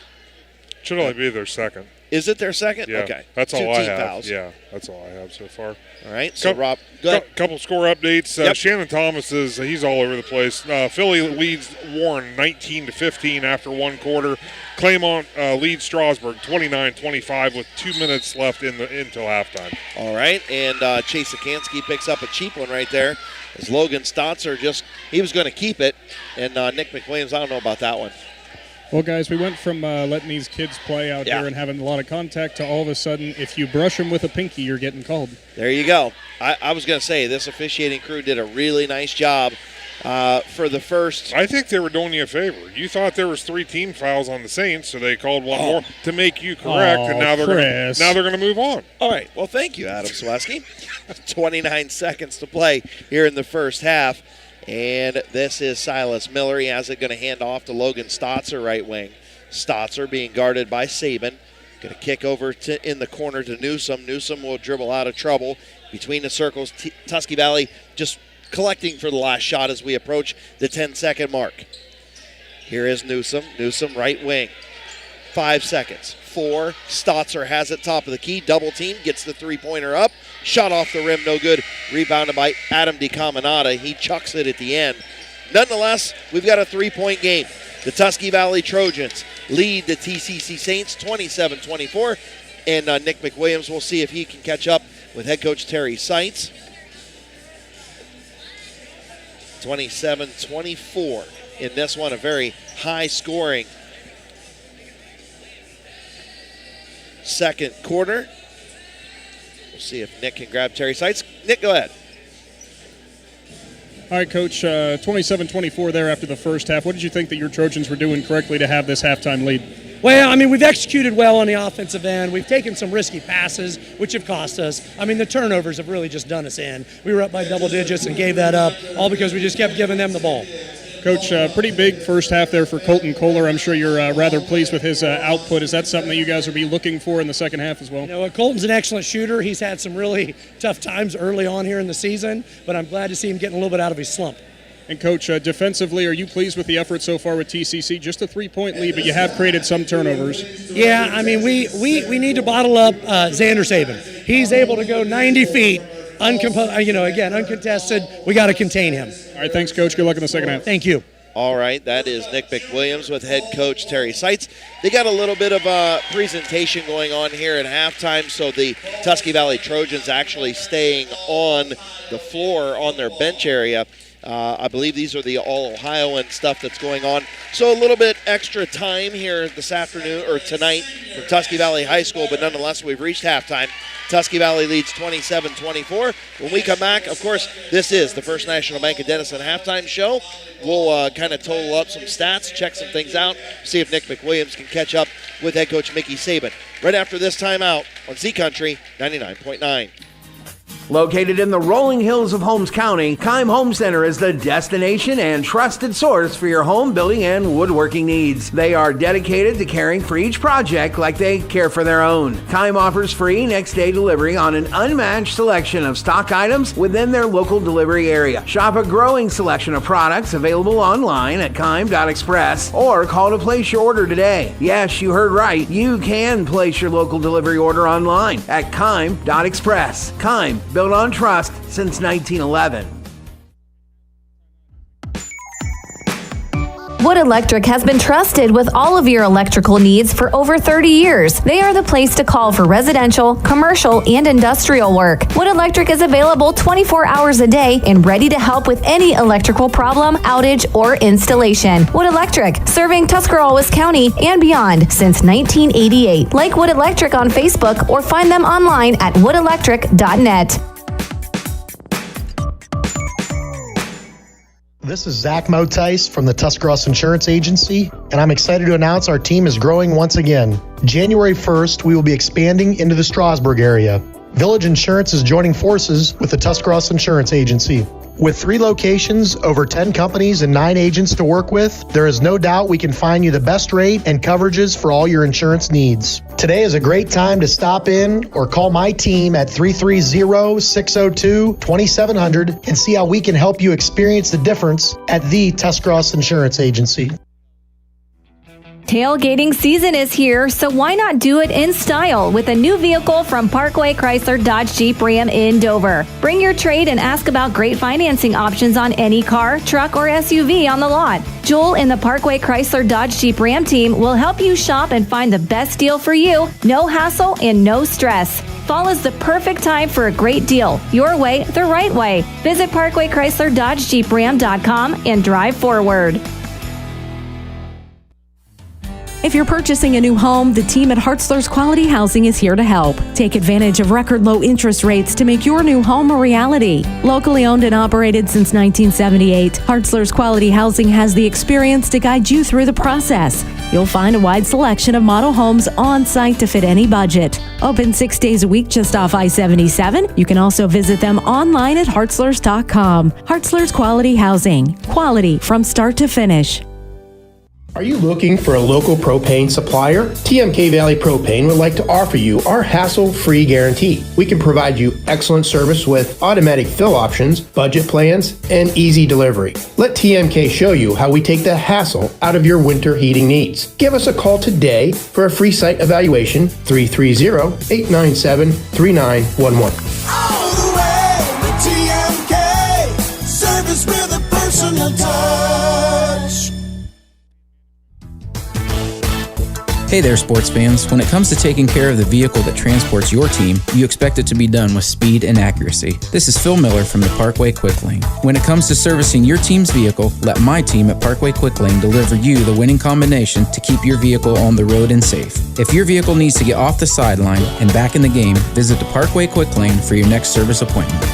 should only be their second. Is it their second? Yeah, okay. That's all I have. Fouls. Yeah, that's all I have so far. All right, so Rob, go ahead. Couple score updates. Yep. Shannon Thomas he's all over the place. Philly leads Warren 19-15 after one quarter. Claymont leads Strasburg 29-25 with 2 minutes left until halftime. All right, and Chase Sikansky picks up a cheap one right there. As Logan Stotzer he was going to keep it, and Nick McWilliams, I don't know about that one. Well, guys, we went from letting these kids play out here and having a lot of contact to all of a sudden, if you brush them with a pinky, you're getting called. There you go. I was going to say, this officiating crew did a really nice job for the first. I think they were doing you a favor. You thought there was 3 team fouls on the Saints, so they called one more to make you correct, and now they're going to move on. All right. Well, thank you, Adam Sawecki. 29 seconds to play here in the first half. And this is Silas Miller. He has it, going to hand off to Logan Stotzer, right wing. Stotzer being guarded by Saban. Going to kick over in the corner to Newsom. Newsom will dribble out of trouble between the circles. Tusky Valley just collecting for the last shot as we approach the 10-second mark. Here is Newsom. Newsom, right wing. 5 seconds. 4. Stotzer has it top of the key. Double team. Gets the three-pointer up. Shot off the rim. No good. Rebounded by Adam DeCaminata. He chucks it at the end. Nonetheless, we've got a three-point game. The Tusky Valley Trojans lead the T.C.C. Saints 27-24. And Nick McWilliams, we'll see if he can catch up with head coach Terry Seitz. 27-24 in this one. A very high-scoring second quarter. We'll see if Nick can grab Terry Seitz. Nick, go ahead. All right, Coach, 27-24 there after the first half. What did you think that your Trojans were doing correctly to have this halftime lead? Well, I mean, we've executed well on the offensive end. We've taken some risky passes, which have cost us. I mean, the turnovers have really just done us in. We were up by double digits and gave that up, all because we just kept giving them the ball. Coach, pretty big first half there for Colton Kohler. I'm sure you're rather pleased with his output. Is that something that you guys will be looking for in the second half as well? You know, Colton's an excellent shooter. He's had some really tough times early on here in the season, but I'm glad to see him getting a little bit out of his slump. And, Coach, defensively, are you pleased with the effort so far with T.C.C.? Just a three-point lead, but you have created some turnovers. Yeah, I mean, we need to bottle up Xander Saban. He's able to go 90 feet, uncontested. We got to contain him. All right, thanks, Coach. Good luck in the second half. Thank you. All right, that is Nick McWilliams with head coach Terry Seitz. They got a little bit of a presentation going on here at halftime, so the Tusky Valley Trojans actually staying on the floor on their bench area. I believe these are the All-Ohioan stuff that's going on. So a little bit extra time here this afternoon or tonight from Tusky Valley High School, but nonetheless, we've reached halftime. Tusky Valley leads 27-24. When we come back, of course, this is the First National Bank of Denison halftime show. We'll kind of total up some stats, check some things out, see if Nick McWilliams can catch up with head coach Mickey Saban. Right after this timeout on Z Country 99.9. Located in the rolling hills of Holmes County, Keim Home Center is the destination and trusted source for your home building and woodworking needs. They are dedicated to caring for each project like they care for their own. Keim offers free next-day delivery on an unmatched selection of stock items within their local delivery area. Shop a growing selection of products available online at Keim.express or call to place your order today. Yes, you heard right. You can place your local delivery order online at Keim.express. Keim, built on trust since 1911. Wood Electric has been trusted with all of your electrical needs for over 30 years. They are the place to call for residential, commercial, and industrial work. Wood Electric is available 24 hours a day and ready to help with any electrical problem, outage, or installation. Wood Electric, serving Tuscarawas County and beyond since 1988. Like Wood Electric on Facebook or find them online at woodelectric.net. This is Zach Motice from the Tuscarawas Insurance Agency, and I'm excited to announce our team is growing once again. January 1st, we will be expanding into the Strasburg area. Village Insurance is joining forces with the Tuscarawas Insurance Agency. With 3 locations, over 10 companies, and 9 agents to work with, there is no doubt we can find you the best rate and coverages for all your insurance needs. Today is a great time to stop in or call my team at 330-602-2700 and see how we can help you experience the difference at the Tuscarawas Insurance Agency. Tailgating season is here, so why not do it in style with a new vehicle from Parkway Chrysler Dodge Jeep Ram in Dover. Bring your trade and ask about great financing options on any car, truck, or SUV on the lot. Joel and the Parkway Chrysler Dodge Jeep Ram team will help you shop and find the best deal for you. No hassle and no stress. Fall is the perfect time for a great deal. Your way, the right way. Visit ParkwayChryslerDodgeJeepRam.com and drive forward. If you're purchasing a new home, the team at Hartzler's Quality Housing is here to help. Take advantage of record low interest rates to make your new home a reality. Locally owned and operated since 1978, Hartzler's Quality Housing has the experience to guide you through the process. You'll find a wide selection of model homes on site to fit any budget. Open 6 days a week just off I-77. You can also visit them online at hartzlers.com. Hartzler's Quality Housing. Quality from start to finish. Are you looking for a local propane supplier? TMK Valley Propane would like to offer you our hassle-free guarantee. We can provide you excellent service with automatic fill options, budget plans, and easy delivery. Let TMK show you how we take the hassle out of your winter heating needs. Give us a call today for a free site evaluation, 330-897-3911. All the way with TMK, service with a personal touch. Hey there, sports fans. When it comes to taking care of the vehicle that transports your team, you expect it to be done with speed and accuracy. This is Phil Miller from the Parkway Quick Lane. When it comes to servicing your team's vehicle, let my team at Parkway Quick Lane deliver you the winning combination to keep your vehicle on the road and safe. If your vehicle needs to get off the sideline and back in the game, visit the Parkway Quick Lane for your next service appointment.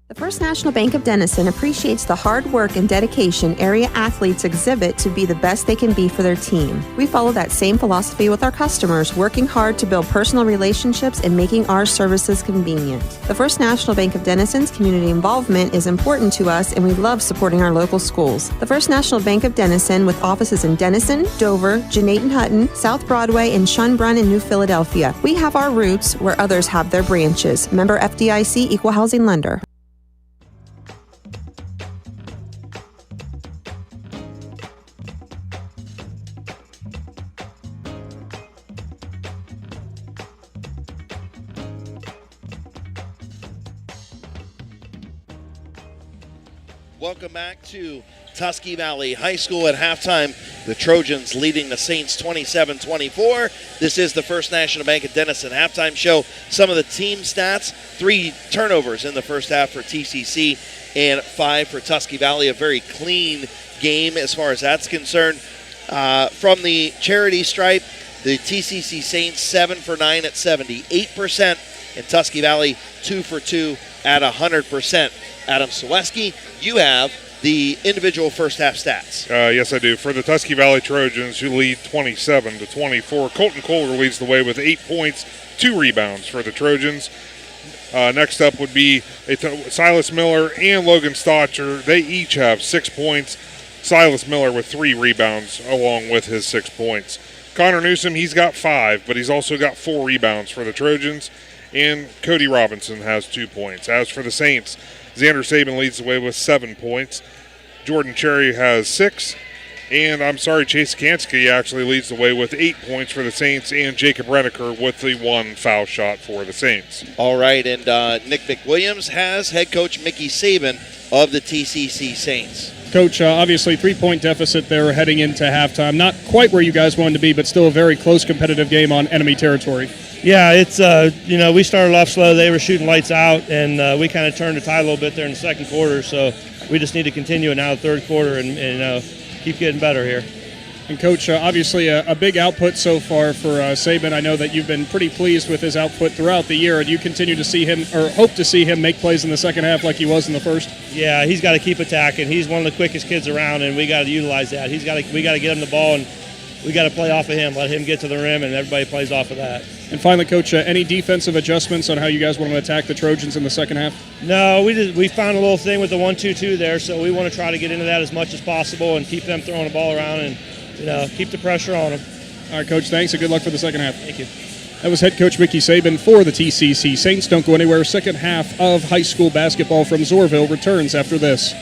The First National Bank of Denison appreciates the hard work and dedication area athletes exhibit to be the best they can be for their team. We follow that same philosophy with our customers, working hard to build personal relationships and making our services convenient. The First National Bank of Denison's community involvement is important to us, and we love supporting our local schools. The First National Bank of Denison, with offices in Denison, Dover, Jeanette Hutton, South Broadway, and Schönbrunn in New Philadelphia. We have our roots where others have their branches. Member FDIC, Equal Housing Lender. Welcome back to Tusky Valley High School. At halftime, the Trojans leading the Saints 27-24. This is the First National Bank of Denison halftime show. Some of the team stats: 3 turnovers in the first half for T.C.C. and 5 for Tusky Valley. A very clean game as far as that's concerned. From the charity stripe, the T.C.C. Saints 7 for 9 at 78%, and Tusky Valley 2 for 2 at 100%. Adam Sawecki, you have the individual first half stats. Yes, I do. For the Tusky Valley Trojans, who lead 27-24, Colton Kohler leads the way with 8 points, 2 rebounds for the Trojans. Next up would be Silas Miller and Logan Stotcher. They each have 6 points. Silas Miller with 3 rebounds along with his 6 points. Connor Newsom, he's got 5, but he's also got 4 rebounds for the Trojans. And Cody Robinson has 2 points. As for the Saints, Xander Saban leads the way with 7 points. Jordan Cherry has 6. And Chase Kansky actually leads the way with 8 points for the Saints, and Jacob Reneker with the 1 foul shot for the Saints. All right, and Nick McWilliams has head coach Mickey Saban of the TCC Saints. Coach, obviously 3-point deficit there heading into halftime. Not quite where you guys wanted to be, but still a very close competitive game on enemy territory. Yeah, it's, we started off slow. They were shooting lights out, and we kind of turned the tide a little bit there in the second quarter. So we just need to continue it now the third quarter and keep getting better here. And, Coach, obviously a big output so far for Saban. I know that you've been pretty pleased with his output throughout the year. Do you continue to see him, or hope to see him, make plays in the second half like he was in the first? Yeah, he's got to keep attacking. He's one of the quickest kids around, and we got to utilize that. We got to get him the ball, and we got to play off of him, let him get to the rim, and everybody plays off of that. And finally, Coach, any defensive adjustments on how you guys want to attack the Trojans in the second half? No, we found a little thing with the 1-2-2 there, so we want to try to get into that as much as possible and keep them throwing the ball around and keep the pressure on them. All right, Coach, thanks, and good luck for the second half. Thank you. That was head coach Mickey Saban for the TCC Saints. Don't go anywhere. Second half of high school basketball from Zorville returns after this.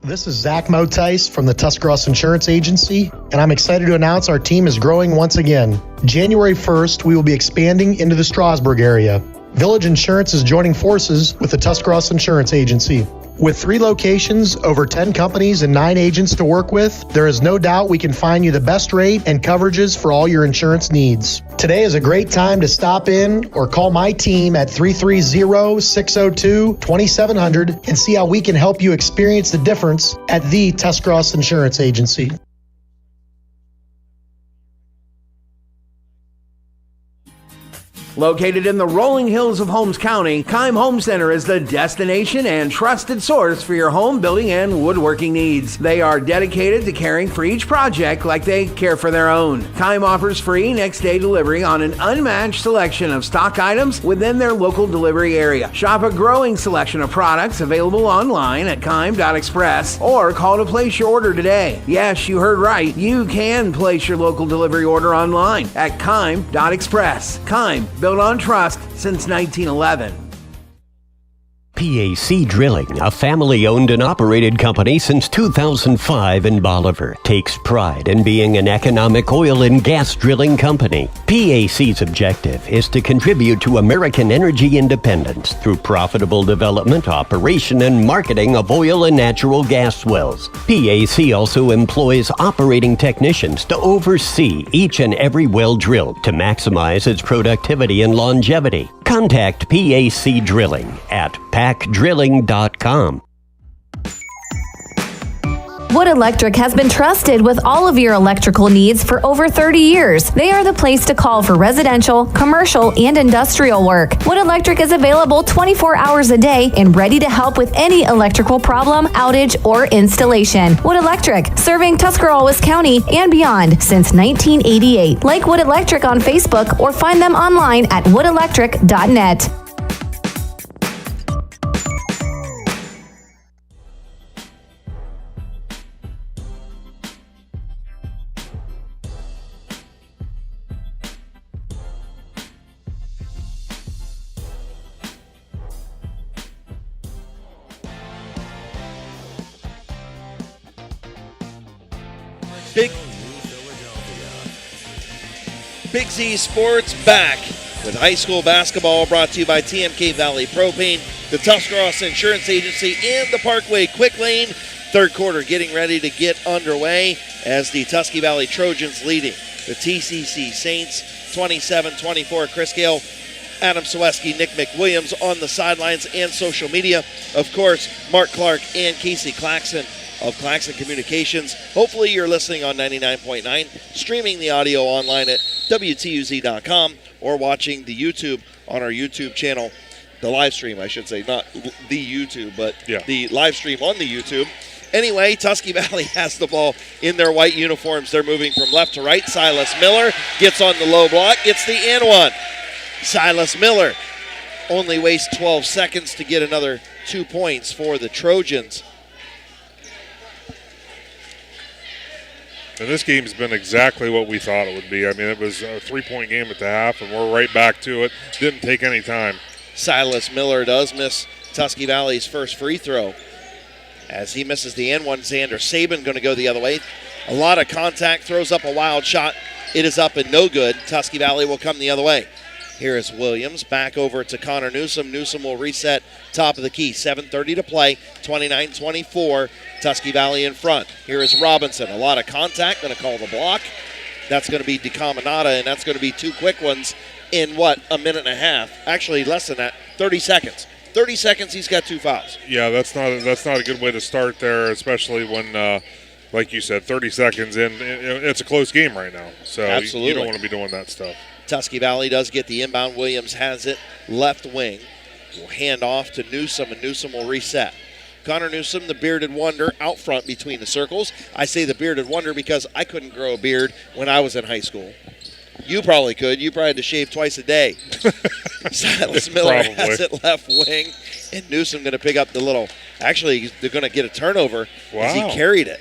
This is Zach Motice from the Tuscarawas Insurance Agency, and I'm excited to announce our team is growing once again. January 1st, we will be expanding into the Strasburg area. Village Insurance is joining forces with the Tuscarawas Insurance Agency. With 3 locations, over 10 companies, and 9 agents to work with, there is no doubt we can find you the best rate and coverages for all your insurance needs. Today is a great time to stop in or call my team at 330-602-2700 and see how we can help you experience the difference at the Tuscross Insurance Agency. Located in the rolling hills of Holmes County, Keim Home Center is the destination and trusted source for your home building and woodworking needs. They are dedicated to caring for each project like they care for their own. Keim offers free next-day delivery on an unmatched selection of stock items within their local delivery area. Shop a growing selection of products available online at Keim.express or call to place your order today. Yes, you heard right. You can place your local delivery order online at Keim.express. Keim, built on trust since 1911. PAC Drilling, a family-owned and operated company since 2005 in Bolivar, takes pride in being an economic oil and gas drilling company. PAC's objective is to contribute to American energy independence through profitable development, operation, and marketing of oil and natural gas wells. PAC also employs operating technicians to oversee each and every well drilled to maximize its productivity and longevity. Contact PAC Drilling at pacdrilling.com. Wood Electric has been trusted with all of your electrical needs for over 30 years. They are the place to call for residential, commercial, and industrial work. Wood Electric is available 24 hours a day and ready to help with any electrical problem, outage, or installation. Wood Electric, serving Tuscarawas County and beyond since 1988. Like Wood Electric on Facebook or find them online at woodelectric.net. Big Z Sports back with high school basketball, brought to you by TMK Valley Propane, the Tuscarawas Insurance Agency, and the Parkway Quick Lane. Third quarter getting ready to get underway as the Tusky Valley Trojans leading the T.C.C. Saints 27-24. Chris Gale, Adam Sawecki, Nick McWilliams on the sidelines and social media. Of course, Mark Clark and Casey Claxon of Claxon Communications. Hopefully you're listening on 99.9, streaming the audio online at WTUZ.com or watching the YouTube on our YouTube channel, the live stream, I should say, not the YouTube, but the live stream on the YouTube. Anyway, Tusky Valley has the ball in their white uniforms. They're moving from left to right. Silas Miller gets on the low block, gets the and one. Silas Miller only wastes 12 seconds to get another 2 points for the Trojans. And this game's been exactly what we thought it would be. I mean, it was a 3-point game at the half, and we're right back to it. Didn't take any time. Silas Miller does miss Tusky Valley's first free throw. As he misses the end one, Xander Saban going to go the other way. A lot of contact, throws up a wild shot. It is up and no good. Tusky Valley will come the other way. Here is Williams, back over to Connor Newsom. Newsom will reset top of the key. 7:30 to play, 29-24, Tusky Valley in front. Here is Robinson, a lot of contact, going to call the block. That's going to be DeCaminata, and that's going to be 2 quick ones in, a minute and a half? Actually, less than that, 30 seconds. 30 seconds, he's got 2 fouls. Yeah, that's not a good way to start there, especially when, like you said, 30 seconds in. It's a close game right now, so Absolutely. You don't want to be doing that stuff. Tusky Valley does get the inbound. Williams has it left wing. Will hand off to Newsom, and Newsom will reset. Connor Newsom, the bearded wonder, out front between the circles. I say the bearded wonder because I couldn't grow a beard when I was in high school. You probably could. You probably had to shave twice a day. Silas Miller has it left wing, and Newsom going to pick up the little. Actually, they're going to get a turnover as he carried it.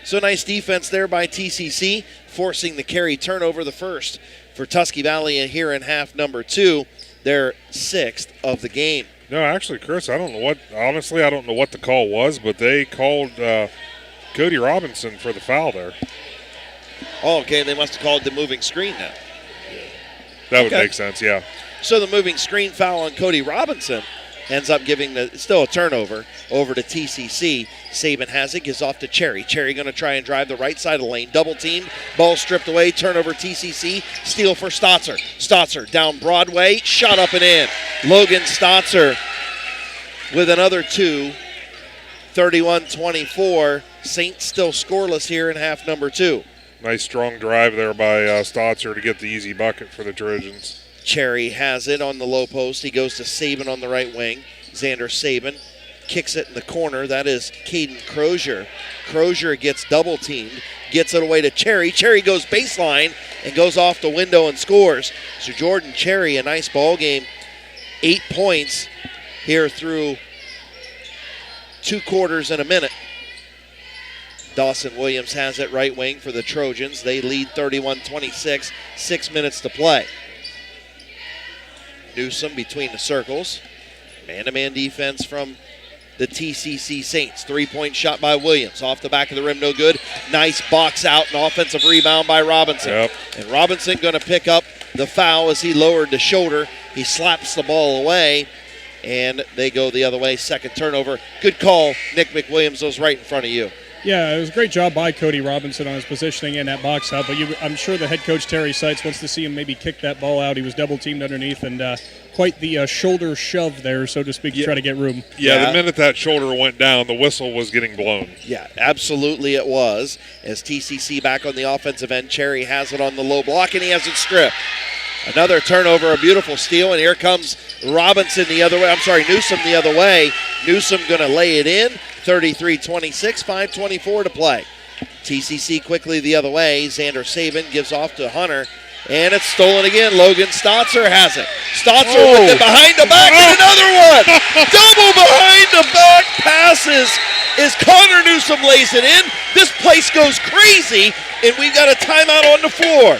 So nice defense there by T.C.C., forcing the carry turnover, the first for Tusky Valley here in half number 2, their 6th of the game. No, actually, Chris, I don't know what the call was, but they called Cody Robinson for the foul there. Oh, okay, they must have called the moving screen now. That would make sense, yeah. So the moving screen foul on Cody Robinson. ends up giving still a turnover over to T.C.C. Saban has it, gives off to Cherry. Cherry going to try and drive the right side of the lane. Double teamed, ball stripped away, turnover T.C.C. Steal for Stotzer. Stotzer down Broadway, shot up and in. Logan Stotzer with another two. 31-24. Saints still scoreless here in half number 2. Nice strong drive there by Stotzer to get the easy bucket for the Trojans. Cherry has it on the low post. He goes to Saban on the right wing. Xander Saban kicks it in the corner. That is Caden Crozier. Crozier gets double teamed, gets it away to Cherry. Cherry goes baseline and goes off the window and scores. So Jordan Cherry, a nice ball game. 8 points here through 2 quarters and a minute. Dawson Williams has it right wing for the Trojans. They lead 31-26, 6 minutes to play. Newsom between the circles. Man-to-man defense from the T.C.C. Saints. 3-point shot by Williams. Off the back of the rim, no good. Nice box out and offensive rebound by Robinson. Yep. And Robinson going to pick up the foul as he lowered the shoulder. He slaps the ball away, and they go the other way. Second turnover. Good call, Nick McWilliams. Those right in front of you. Yeah, it was a great job by Cody Robinson on his positioning in that box out, but I'm sure the head coach, Terry Seitz, wants to see him maybe kick that ball out. He was double-teamed underneath, and quite the shoulder shove there, so to speak, to try to get room. Yeah, the minute that shoulder went down, the whistle was getting blown. Yeah, absolutely it was. As T.C.C. back on the offensive end, Cherry has it on the low block, and he has it stripped. Another turnover, a beautiful steal, and here comes Robinson the other way. I'm sorry, Newsom the other way. Newsom going to lay it in. 33-26, 5:24 to play. T.C.C. quickly the other way. Xander Saban gives off to Hunter, and it's stolen again. Logan Stotzer has it. Stotzer with it behind the back, and another one. Double behind the back passes as Connor Newsom lays it in. This place goes crazy, and we've got a timeout on the floor.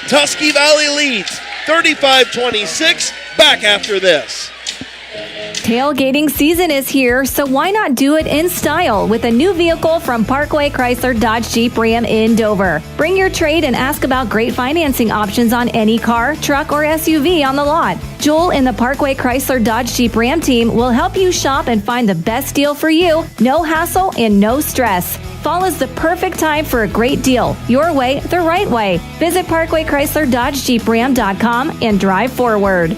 Tusky Valley leads 35-26. Back after this. Tailgating season is here, so why not do it in style with a new vehicle from Parkway Chrysler Dodge Jeep Ram in Dover. Bring your trade and ask about great financing options on any car, truck, or SUV on the lot. Joel and the Parkway Chrysler Dodge Jeep Ram team will help you shop and find the best deal for you. No hassle and no stress. Fall is the perfect time for a great deal. Your way, the right way. Visit ParkwayChryslerDodgeJeepRam.com and drive forward.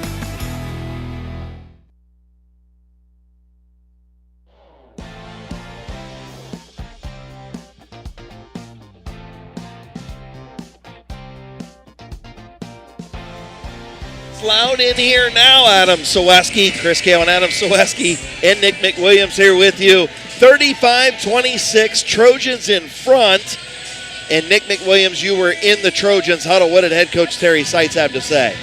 Loud in here now, Adam Saweski, Chris Kale and Adam Saweski, and Nick McWilliams here with you. 35-26, Trojans in front. And Nick McWilliams, you were in the Trojans huddle. What did head coach Terry Seitz have to say?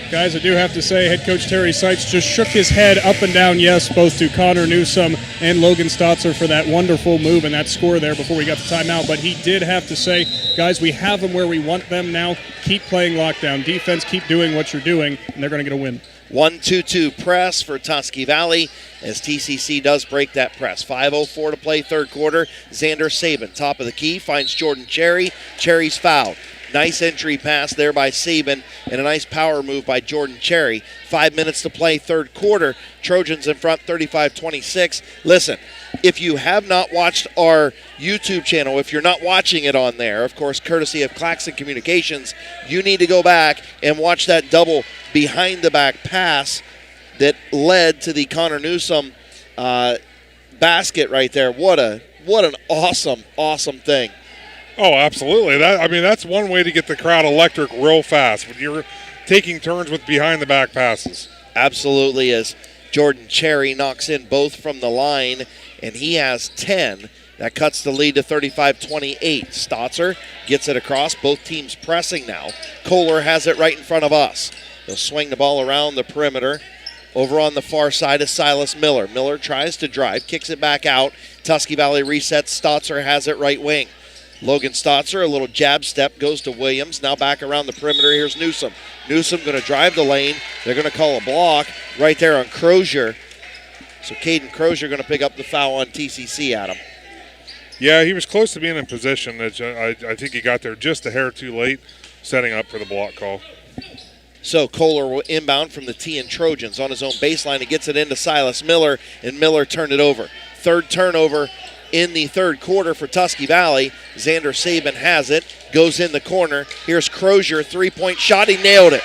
Guys, I do have to say, head coach Terry Seitz just shook his head up and down yes, both to Connor Newsom and Logan Stotzer for that wonderful move and that score there before we got the timeout. But he did have to say, guys, we have them where we want them now. Keep playing lockdown defense. Keep doing what you're doing, and they're going to get a win. 1-2-2 press for Tusky Valley as T.C.C. does break that press. 5:04 to play third quarter. Xander Saban, top of the key, finds Jordan Cherry. Cherry's fouled. Nice entry pass there by Saban and a nice power move by Jordan Cherry. 5 minutes to play third quarter. Trojans in front 35-26. Listen, if you have not watched our YouTube channel, if you're not watching it on there, of course, courtesy of Claxon Communications, you need to go back and watch that double behind-the-back pass that led to the Connor Newsom basket right there. What an awesome, awesome thing. Oh, absolutely. That's one way to get the crowd electric real fast when you're taking turns with behind-the-back passes. Absolutely, as Jordan Cherry knocks in both from the line, and he has 10. That cuts the lead to 35-28. Stotzer gets it across. Both teams pressing now. Kohler has it right in front of us. He'll swing the ball around the perimeter. Over on the far side is Silas Miller. Miller tries to drive, kicks it back out. Tusky Valley resets. Stotzer has it right wing. Logan Stotzer, a little jab step, goes to Williams. Now back around the perimeter. Here's Newsom. Newsom going to drive the lane. They're going to call a block right there on Crozier. So Caden Crozier going to pick up the foul on T.C.C., Adam. Yeah, he was close to being in position. I think he got there just a hair too late, setting up for the block call. So Kohler will inbound from the T&T Trojans on his own baseline. He gets it into Silas Miller, and Miller turned it over. Third turnover in the third quarter for Tusky Valley. Xander Saban has it, goes in the corner. Here's Crozier, three-point shot. He nailed it.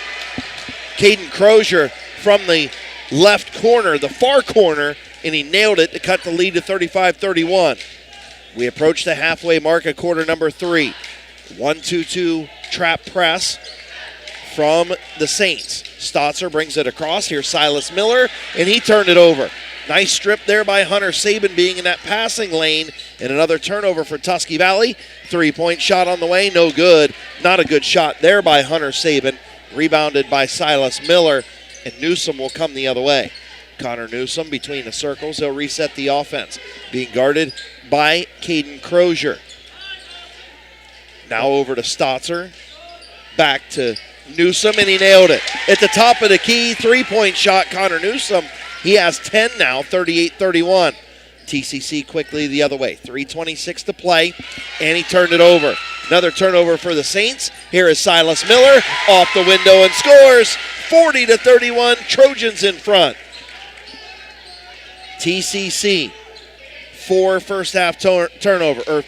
Caden Crozier from the left corner, the far corner, and he nailed it to cut the lead to 35-31. We approach the halfway mark of quarter number 3. 1-2-2 trap press from the Saints. Stotzer brings it across. Here's Silas Miller, and he turned it over. Nice strip there by Hunter Saban being in that passing lane, and another turnover for Tusky Valley. Three-point shot on the way, no good. Not a good shot there by Hunter Saban. Rebounded by Silas Miller, and Newsom will come the other way. Connor Newsom between the circles. He'll reset the offense. Being guarded by Caden Crozier. Now over to Stotzer. Back to Newsom, and he nailed it. At the top of the key, three-point shot, Connor Newsom. He has 10 now, 38-31. T.C.C. quickly the other way. 3:26 to play, and he turned it over. Another turnover for the Saints. Here is Silas Miller off the window and scores. 40-31, Trojans in front. T.C.C. 4 first-half turnover,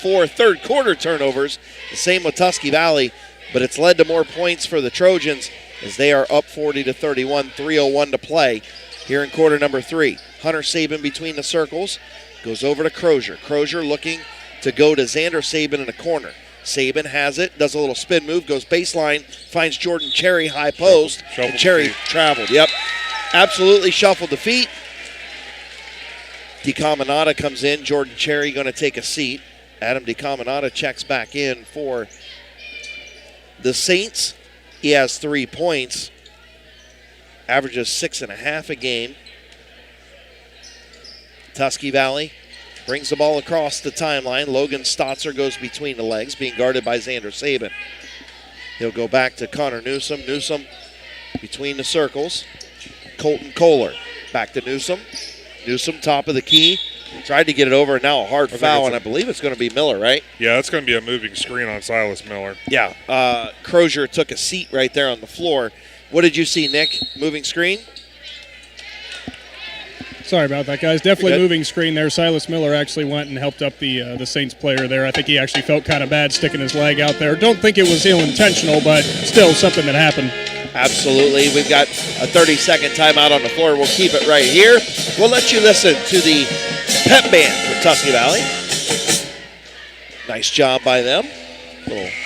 four third-quarter turnovers. The same with Tusky Valley, but it's led to more points for the Trojans as they are up 40-31, 3:01 to play here in quarter number 3. Hunter Saban between the circles, goes over to Crozier. Crozier looking to go to Xander Saban in the corner. Saban has it, does a little spin move, goes baseline, finds Jordan Cherry high post, and Cherry traveled. Yep, absolutely shuffled the feet. DeCaminata comes in. Jordan Cherry going to take a seat. Adam DeCaminata checks back in for the Saints. He has 3 points, averages 6.5 a game. Tusky Valley brings the ball across the timeline. Logan Stotzer goes between the legs, being guarded by Xander Saban. He'll go back to Connor Newsom. Newsom between the circles. Colton Kohler back to Newsom. Newsom top of the key. Tried to get it over, and now a hard foul, and I believe it's going to be Miller, right? Yeah, it's going to be a moving screen on Silas Miller. Yeah, Crozier took a seat right there on the floor. What did you see, Nick? Moving screen? Sorry about that, guys. Definitely moving screen there. Silas Miller actually went and helped up the Saints player there. I think he actually felt kind of bad sticking his leg out there. Don't think it was ill-intentional, but still something that happened. Absolutely. We've got a 30-second timeout on the floor. We'll keep it right here. We'll let you listen to the pep band for Tusky Valley. Nice job by them.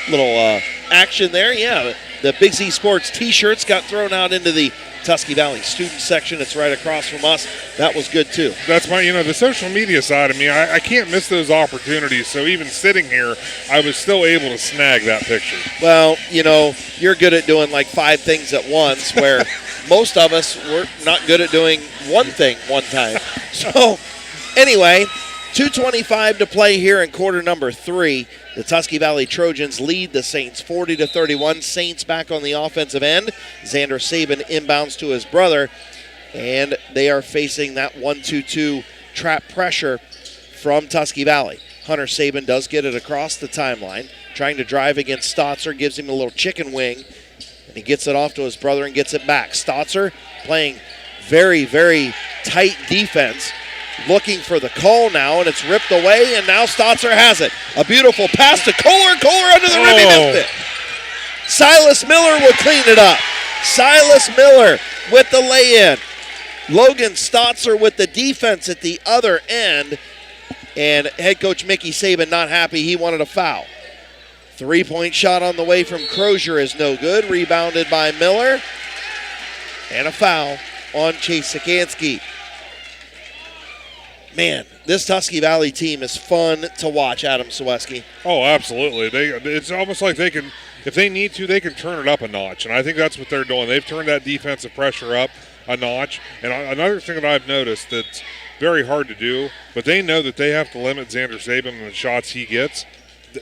Little action there. Yeah, the Big Z Sports T-shirts got thrown out into the Tusky Valley student section. It's right across from us. That was good, too. That's my, the social media side of me. I can't miss those opportunities. So even sitting here, I was still able to snag that picture. Well, you're good at doing like 5 things at once, where most of us were not good at doing one thing one time. So, anyway, 2:25 to play here in quarter number 3. The Tusky Valley Trojans lead the Saints 40-31. Saints back on the offensive end. Xander Saban inbounds to his brother, and they are facing that 1-2-2 trap pressure from Tusky Valley. Hunter Saban does get it across the timeline, trying to drive against Stotzer, gives him a little chicken wing, and he gets it off to his brother and gets it back. Stotzer playing very, very tight defense. Looking for the call now, and it's ripped away, and now Stotzer has it. A beautiful pass to Kohler. Kohler under the rim, he missed it. Silas Miller will clean it up. Silas Miller with the lay-in. Logan Stotzer with the defense at the other end, and head coach Mickey Saban not happy. He wanted a foul. 3-point shot on the way from Crozier is no good. Rebounded by Miller, and a foul on Chase Sikansky. Man, this Tusky Valley team is fun to watch, Adam Sawecki. Oh, absolutely. It's almost like they can, if they need to, they can turn it up a notch. And I think that's what they're doing. They've turned that defensive pressure up a notch. And another thing that I've noticed that's very hard to do, but they know that they have to limit Xander Saban and the shots he gets.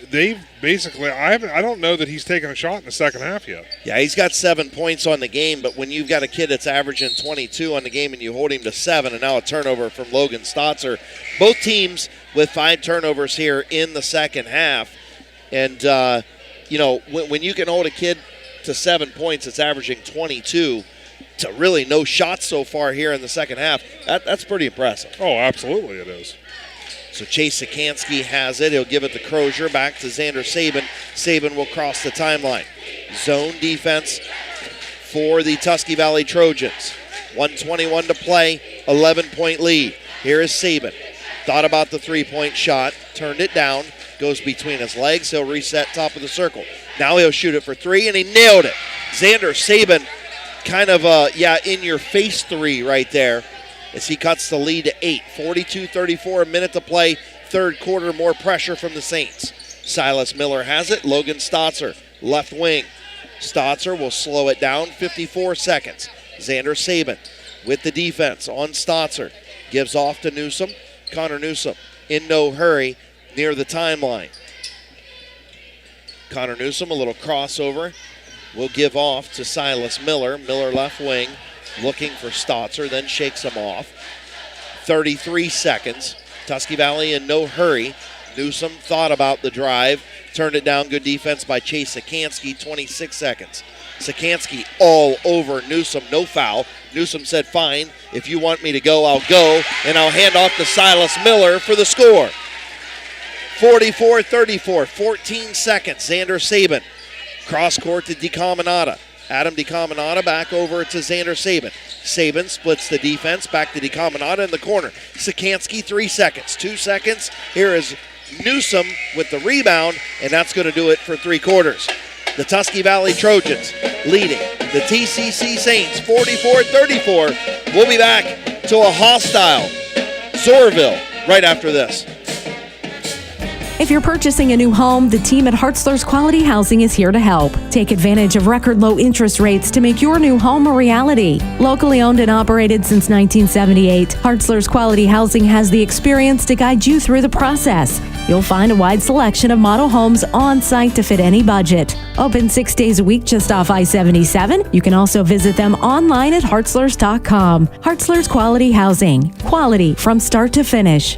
They've basically, I don't know that he's taken a shot in the second half yet. Yeah, he's got 7 points on the game, but when you've got a kid that's averaging 22 on the game and you hold him to 7, and now a turnover from Logan Stotzer, both teams with 5 turnovers here in the second half. And, when you can hold a kid to 7 points. It's averaging 22 to really no shots so far here in the second half. That's pretty impressive. Oh, absolutely it is. So Chase Sikansky has it. He'll give it to Crozier, back to Xander Sabin. Sabin will cross the timeline. Zone defense for the Tusky Valley Trojans. 1:21 to play, 11-point lead. Here is Sabin. Thought about the three-point shot, turned it down, goes between his legs. He'll reset top of the circle. Now he'll shoot it for three, and he nailed it. Xander Sabin, kind of in-your-face three right there, as he cuts the lead to 8. 42-34, a minute to play. Third quarter, more pressure from the Saints. Silas Miller has it. Logan Stotzer, left wing. Stotzer will slow it down, 54 seconds. Xander Sabin with the defense on Stotzer. Gives off to Newsom. Connor Newsom in no hurry near the timeline. Connor Newsom, a little crossover, will give off to Silas Miller. Miller left wing, looking for Stotzer, then shakes him off. 33 seconds. Tusky Valley in no hurry. Newsom thought about the drive, turned it down. Good defense by Chase Sikansky. 26 seconds. Sikansky all over Newsom, no foul. Newsom said, fine, if you want me to go, I'll go, and I'll hand off to Silas Miller for the score. 44-34, 14 seconds. Xander Sabin, cross court to DeCaminata. Adam DeCaminata back over to Xander Sabin. Sabin splits the defense, back to DeCaminata in the corner. Sikansky, 3 seconds. 2 seconds. Here is Newsom with the rebound, and that's going to do it for 3 quarters. The Tusky Valley Trojans leading the T.C.C. Saints 44-34. We'll be back to a hostile Zorville right after this. If you're purchasing a new home, the team at Hartzler's Quality Housing is here to help. Take advantage of record low interest rates to make your new home a reality. Locally owned and operated since 1978, Hartzler's Quality Housing has the experience to guide you through the process. You'll find a wide selection of model homes on site to fit any budget. Open 6 days a week just off I-77. You can also visit them online at hartzlers.com. Hartzler's Quality Housing. Quality from start to finish.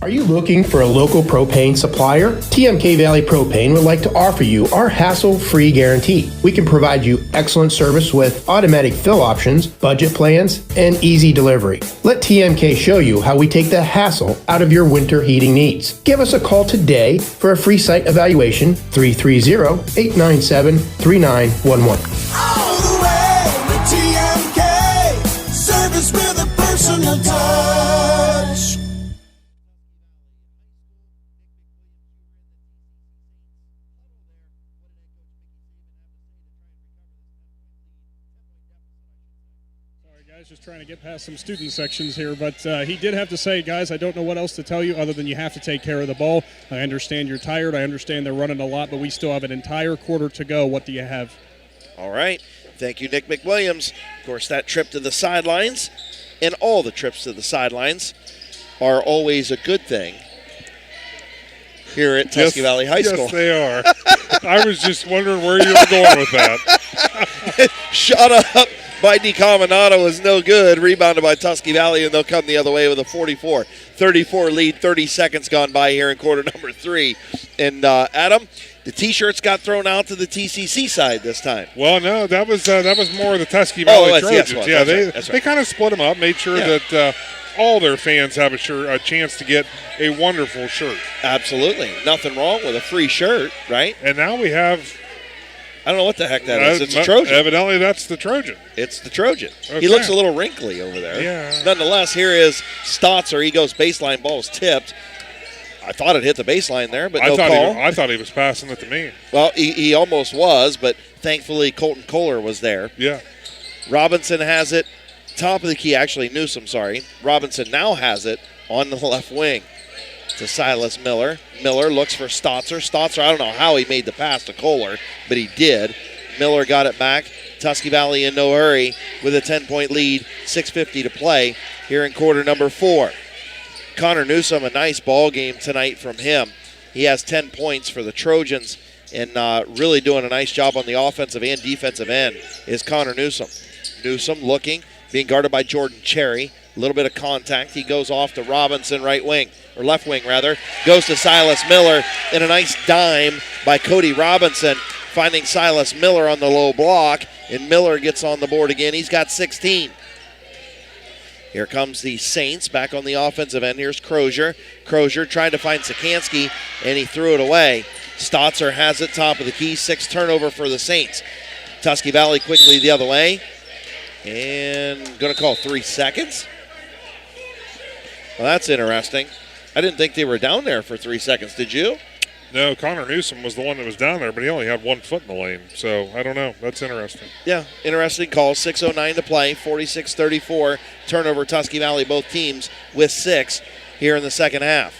Are you looking for a local propane supplier? TMK Valley Propane would like to offer you our hassle-free guarantee. We can provide you excellent service with automatic fill options, budget plans, and easy delivery. Let TMK show you how we take the hassle out of your winter heating needs. Give us a call today for a free site evaluation, 330-897-3911. All the way with TMK, service with a personal touch. Just trying to get past some student sections here, but he did have to say, guys, I don't know what else to tell you other than you have to take care of the ball. I understand you're tired. I understand they're running a lot, but we still have an entire quarter to go. What do you have? All right. Thank you, Nick McWilliams. Of course, that trip to the sidelines and all the trips to the sidelines are always a good thing here at Tusky Valley High School. Yes, they are. I was just wondering where you were going with that. Shut up by DeCaminata was no good. Rebounded by Tusky Valley, and they'll come the other way with a 44-34 lead. 30 seconds gone by here in quarter number 3. And Adam, the T-shirts got thrown out to the T.C.C. side this time. Well, no, that was more the Tusky Valley Trojans. Yes, yeah, that's right. They kind of split them up, made sure that all their fans have a chance to get a wonderful shirt. Absolutely. Nothing wrong with a free shirt, right? And now we have... I don't know what the heck that is. It's a Trojan. Evidently, that's the Trojan. It's the Trojan. Okay. He looks a little wrinkly over there. Yeah. Nonetheless, here is Stotzer. He goes baseline. Ball's tipped. I thought it hit the baseline there, but no call. I thought he was passing it to me. Well, he almost was, but thankfully Colton Kohler was there. Yeah. Robinson has it. Top of the key. Actually, Newsom, sorry. Robinson now has it on the left wing to Silas Miller. Miller looks for Stotzer. Stotzer, I don't know how he made the pass to Kohler, but he did. Miller got it back. Tusky Valley in no hurry with a 10-point lead. 6:50 to play here in quarter number 4. Connor Newsom, a nice ball game tonight from him. He has 10 points for the Trojans, and really doing a nice job on the offensive and defensive end is Connor Newsom. Newsom looking, being guarded by Jordan Cherry. A little bit of contact. He goes off to Robinson, right wing, or left wing rather. Goes to Silas Miller, and a nice dime by Cody Robinson. finding Silas Miller on the low block, and Miller gets on the board again. He's got 16. Here comes the Saints back on the offensive end. Here's Crozier. Crozier trying to find Sikanski, and he threw it away. Stotzer has it top of the key. 6 turnover for the Saints. Tusky Valley quickly the other way. And going to call 3 seconds. Well, that's interesting. I didn't think they were down there for 3 seconds. Did you? No, Connor Newsom was the one that was down there, but he only had 1 foot in the lane. So, I don't know. That's interesting. Yeah, interesting call. 6:09 to play, 46-34. Turnover, Tusky Valley, both teams with 6 here in the second half.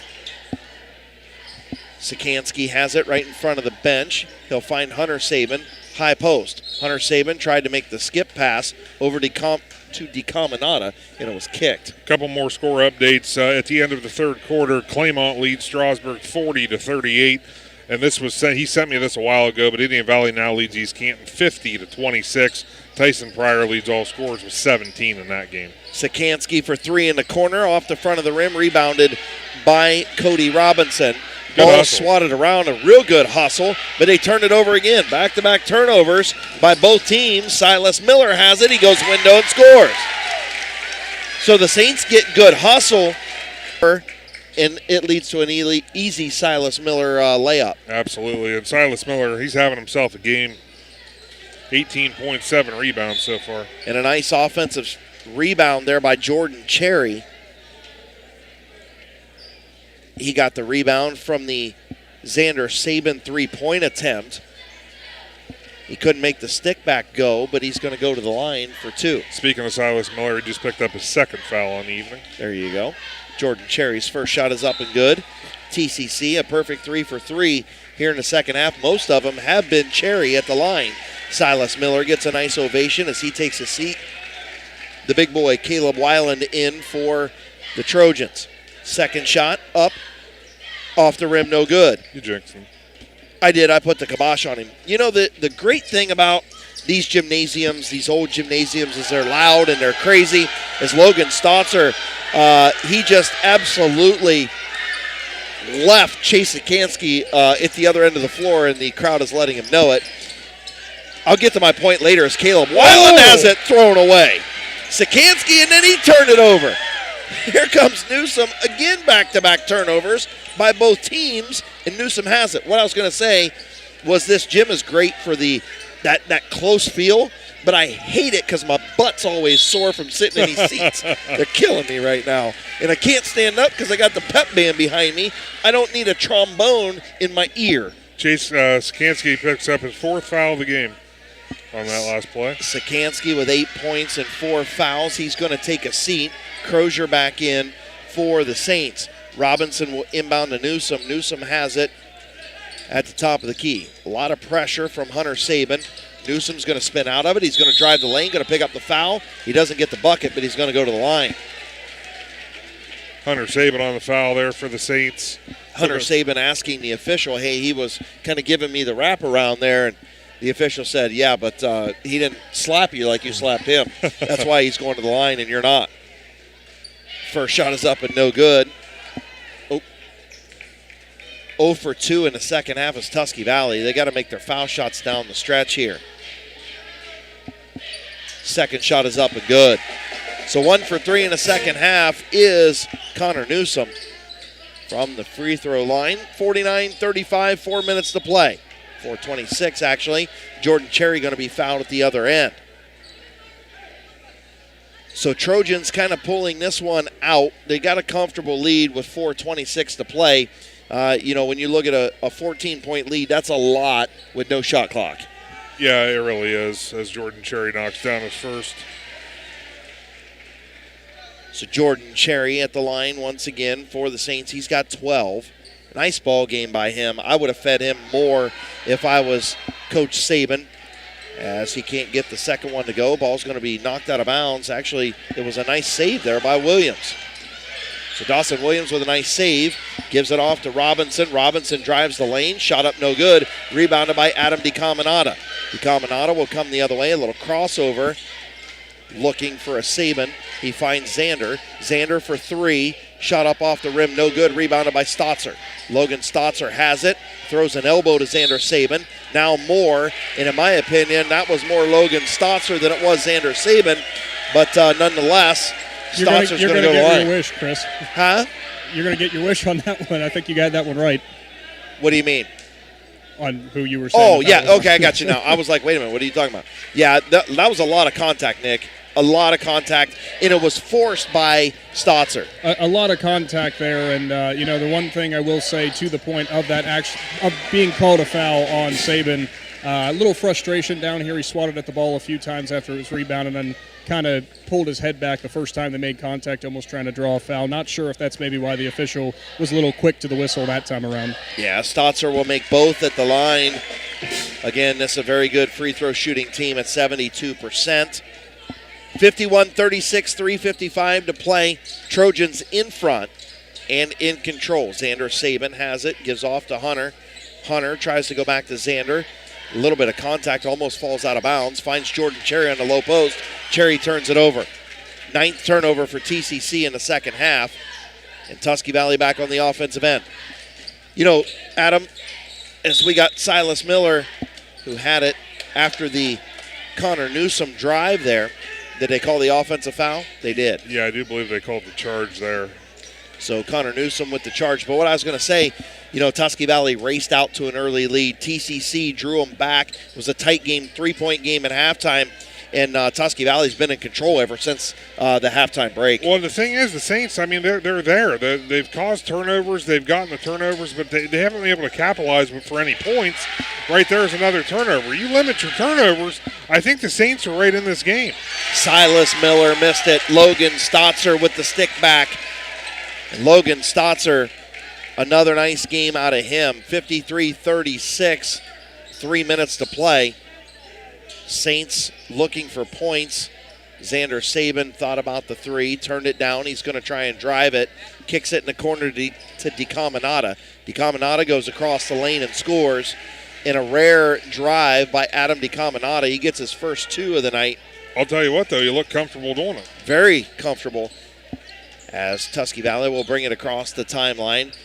Sikanski has it right in front of the bench. He'll find Hunter Sabin, high post. Hunter Sabin tried to make the skip pass over to DeCaminata, and it was kicked. A couple more score updates. At the end of the third quarter, Claymont leads Strasburg 40-38. And this was he sent me this a while ago, but Indian Valley now leads East Canton 50-26. Tyson Pryor leads all scorers with 17 in that game. Sikanski for 3 in the corner, off the front of the rim, rebounded by Cody Robinson. Ball swatted around, a real good hustle, but they turned it over again. Back-to-back turnovers by both teams. Silas Miller has it. He goes window and scores. So the Saints get good hustle, and it leads to an easy Silas Miller layup. Absolutely, and Silas Miller, he's having himself a game. 18.7 rebounds so far. And a nice offensive rebound there by Jordan Cherry. He got the rebound from the Xander Sabin three-point attempt. He couldn't make the stick back go, but he's going to go to the line for 2. Speaking of Silas Miller, he just picked up his 2nd foul on the evening. There you go. Jordan Cherry's first shot is up and good. T.C.C. a perfect 3 for 3 here in the second half. Most of them have been Cherry at the line. Silas Miller gets a nice ovation as he takes a seat. The big boy, Caleb Weiland, in for the Trojans. Second shot up, off the rim, no good. You jinxed him. I did. I put the kibosh on him. You know, the great thing about these gymnasiums, these old gymnasiums, is they're loud and they're crazy. As Logan Stotzer, he just absolutely left Chase Sikanski at the other end of the floor, and the crowd is letting him know it. I'll get to my point later as Caleb Weiland has it thrown away. Sikanski, and then he turned it over. Here comes Newsom, again back-to-back turnovers by both teams, and Newsom has it. What I was going to say was this gym is great for that close feel, but I hate it because my butt's always sore from sitting in these seats. They're killing me right now. And I can't stand up because I got the pep band behind me. I don't need a trombone in my ear. Chase Sikanski picks up his 4th foul of the game on that last play. Sikanski with 8 points and 4 fouls. He's going to take a seat. Crozier back in for the Saints. Robinson will inbound to Newsom. Newsom has it at the top of the key. A lot of pressure from Hunter Sabin. Newsom's going to spin out of it. He's going to drive the lane, going to pick up the foul. He doesn't get the bucket, but he's going to go to the line. Hunter Sabin on the foul there for the Saints. Hunter Sabin asking the official, hey, he was kind of giving me the wraparound there, and the official said, yeah, but he didn't slap you like you slapped him. That's why he's going to the line and you're not. First shot is up and no good. 0 for 2 in the second half is Tusky Valley. They got to make their foul shots down the stretch here. Second shot is up and good. So 1 for 3 in the second half is Connor Newsom from the free throw line. 49-35, 4 minutes to play. 4:26 actually. Jordan Cherry going to be fouled at the other end. So Trojans kind of pulling this one out. They got a comfortable lead with 4:26 to play. When you look at a 14-point lead, that's a lot with no shot clock. Yeah, it really is, as Jordan Cherry knocks down his first. So Jordan Cherry at the line once again for the Saints. He's got 12. Nice ball game by him. I would have fed him more if I was Coach Saban, as he can't get the second one to go. Ball's going to be knocked out of bounds. Actually, it was a nice save there by Williams. So Dawson Williams with a nice save. Gives it off to Robinson. Robinson drives the lane. Shot up no good. Rebounded by Adam DeCaminata. DeCaminata will come the other way. A little crossover. looking for a Saban. He finds Xander. Xander for three. Shot up off the rim, no good. Rebounded by Stotzer. Logan Stotzer has it. Throws an elbow to Xander Saban. Now more, and in my opinion, that was more Logan Stotzer than it was Xander Saban. But nonetheless, Stotzer's going to go to the line. You're going to get your wish, Chris. Huh? You're going to get your wish on that one. I think you got that one right. What do you mean? On who you were saying. Oh, yeah. Okay, I got you now. I was like, wait a minute. What are you talking about? Yeah, that was a lot of contact, Nick. A lot of contact, and it was forced by Stotzer. A lot of contact there, and the one thing I will say to the point of that action of being called a foul on Saban, a little frustration down here. He swatted at the ball a few times after it was rebounded, and kind of pulled his head back the first time they made contact, almost trying to draw a foul. Not sure if that's maybe why the official was a little quick to the whistle that time around. Yeah, Stotzer will make both at the line. Again, this is a very good free throw shooting team at 72%. 51-36, 3:55 to play. Trojans in front and in control. Xander Saban has it, gives off to Hunter. Hunter tries to go back to Xander. A little bit of contact, almost falls out of bounds. Finds Jordan Cherry on the low post. Cherry turns it over. 9th turnover for T.C.C. in the second half. And Tusky Valley back on the offensive end. You know, Adam, as we got Silas Miller, who had it after the Connor Newsom drive there, did they call the offensive foul? They did. Yeah, I do believe they called the charge there. So Connor Newsom with the charge. But what I was going to say, Tusky Valley raced out to an early lead. T.C.C. drew them back. It was a tight game, 3-point game at halftime. And Tusky Valley's been in control ever since the halftime break. Well, the thing is, the Saints, I mean, they're there. They've caused turnovers. They've gotten the turnovers, but they haven't been able to capitalize for any points. Right there is another turnover. You limit your turnovers, I think the Saints are right in this game. Silas Miller missed it. Logan Stotzer with the stick back. And Logan Stotzer, another nice game out of him. 53-36, 3 minutes to play. Saints looking for points. Xander Saban thought about the three, turned it down. He's going to try and drive it. Kicks it in the corner to DeCaminata. DeCaminata goes across the lane and scores in a rare drive by Adam DeCaminata. He gets his first two of the night. I'll tell you what, though, you look comfortable doing it. Very comfortable. As Tusky Valley will bring it across the timeline.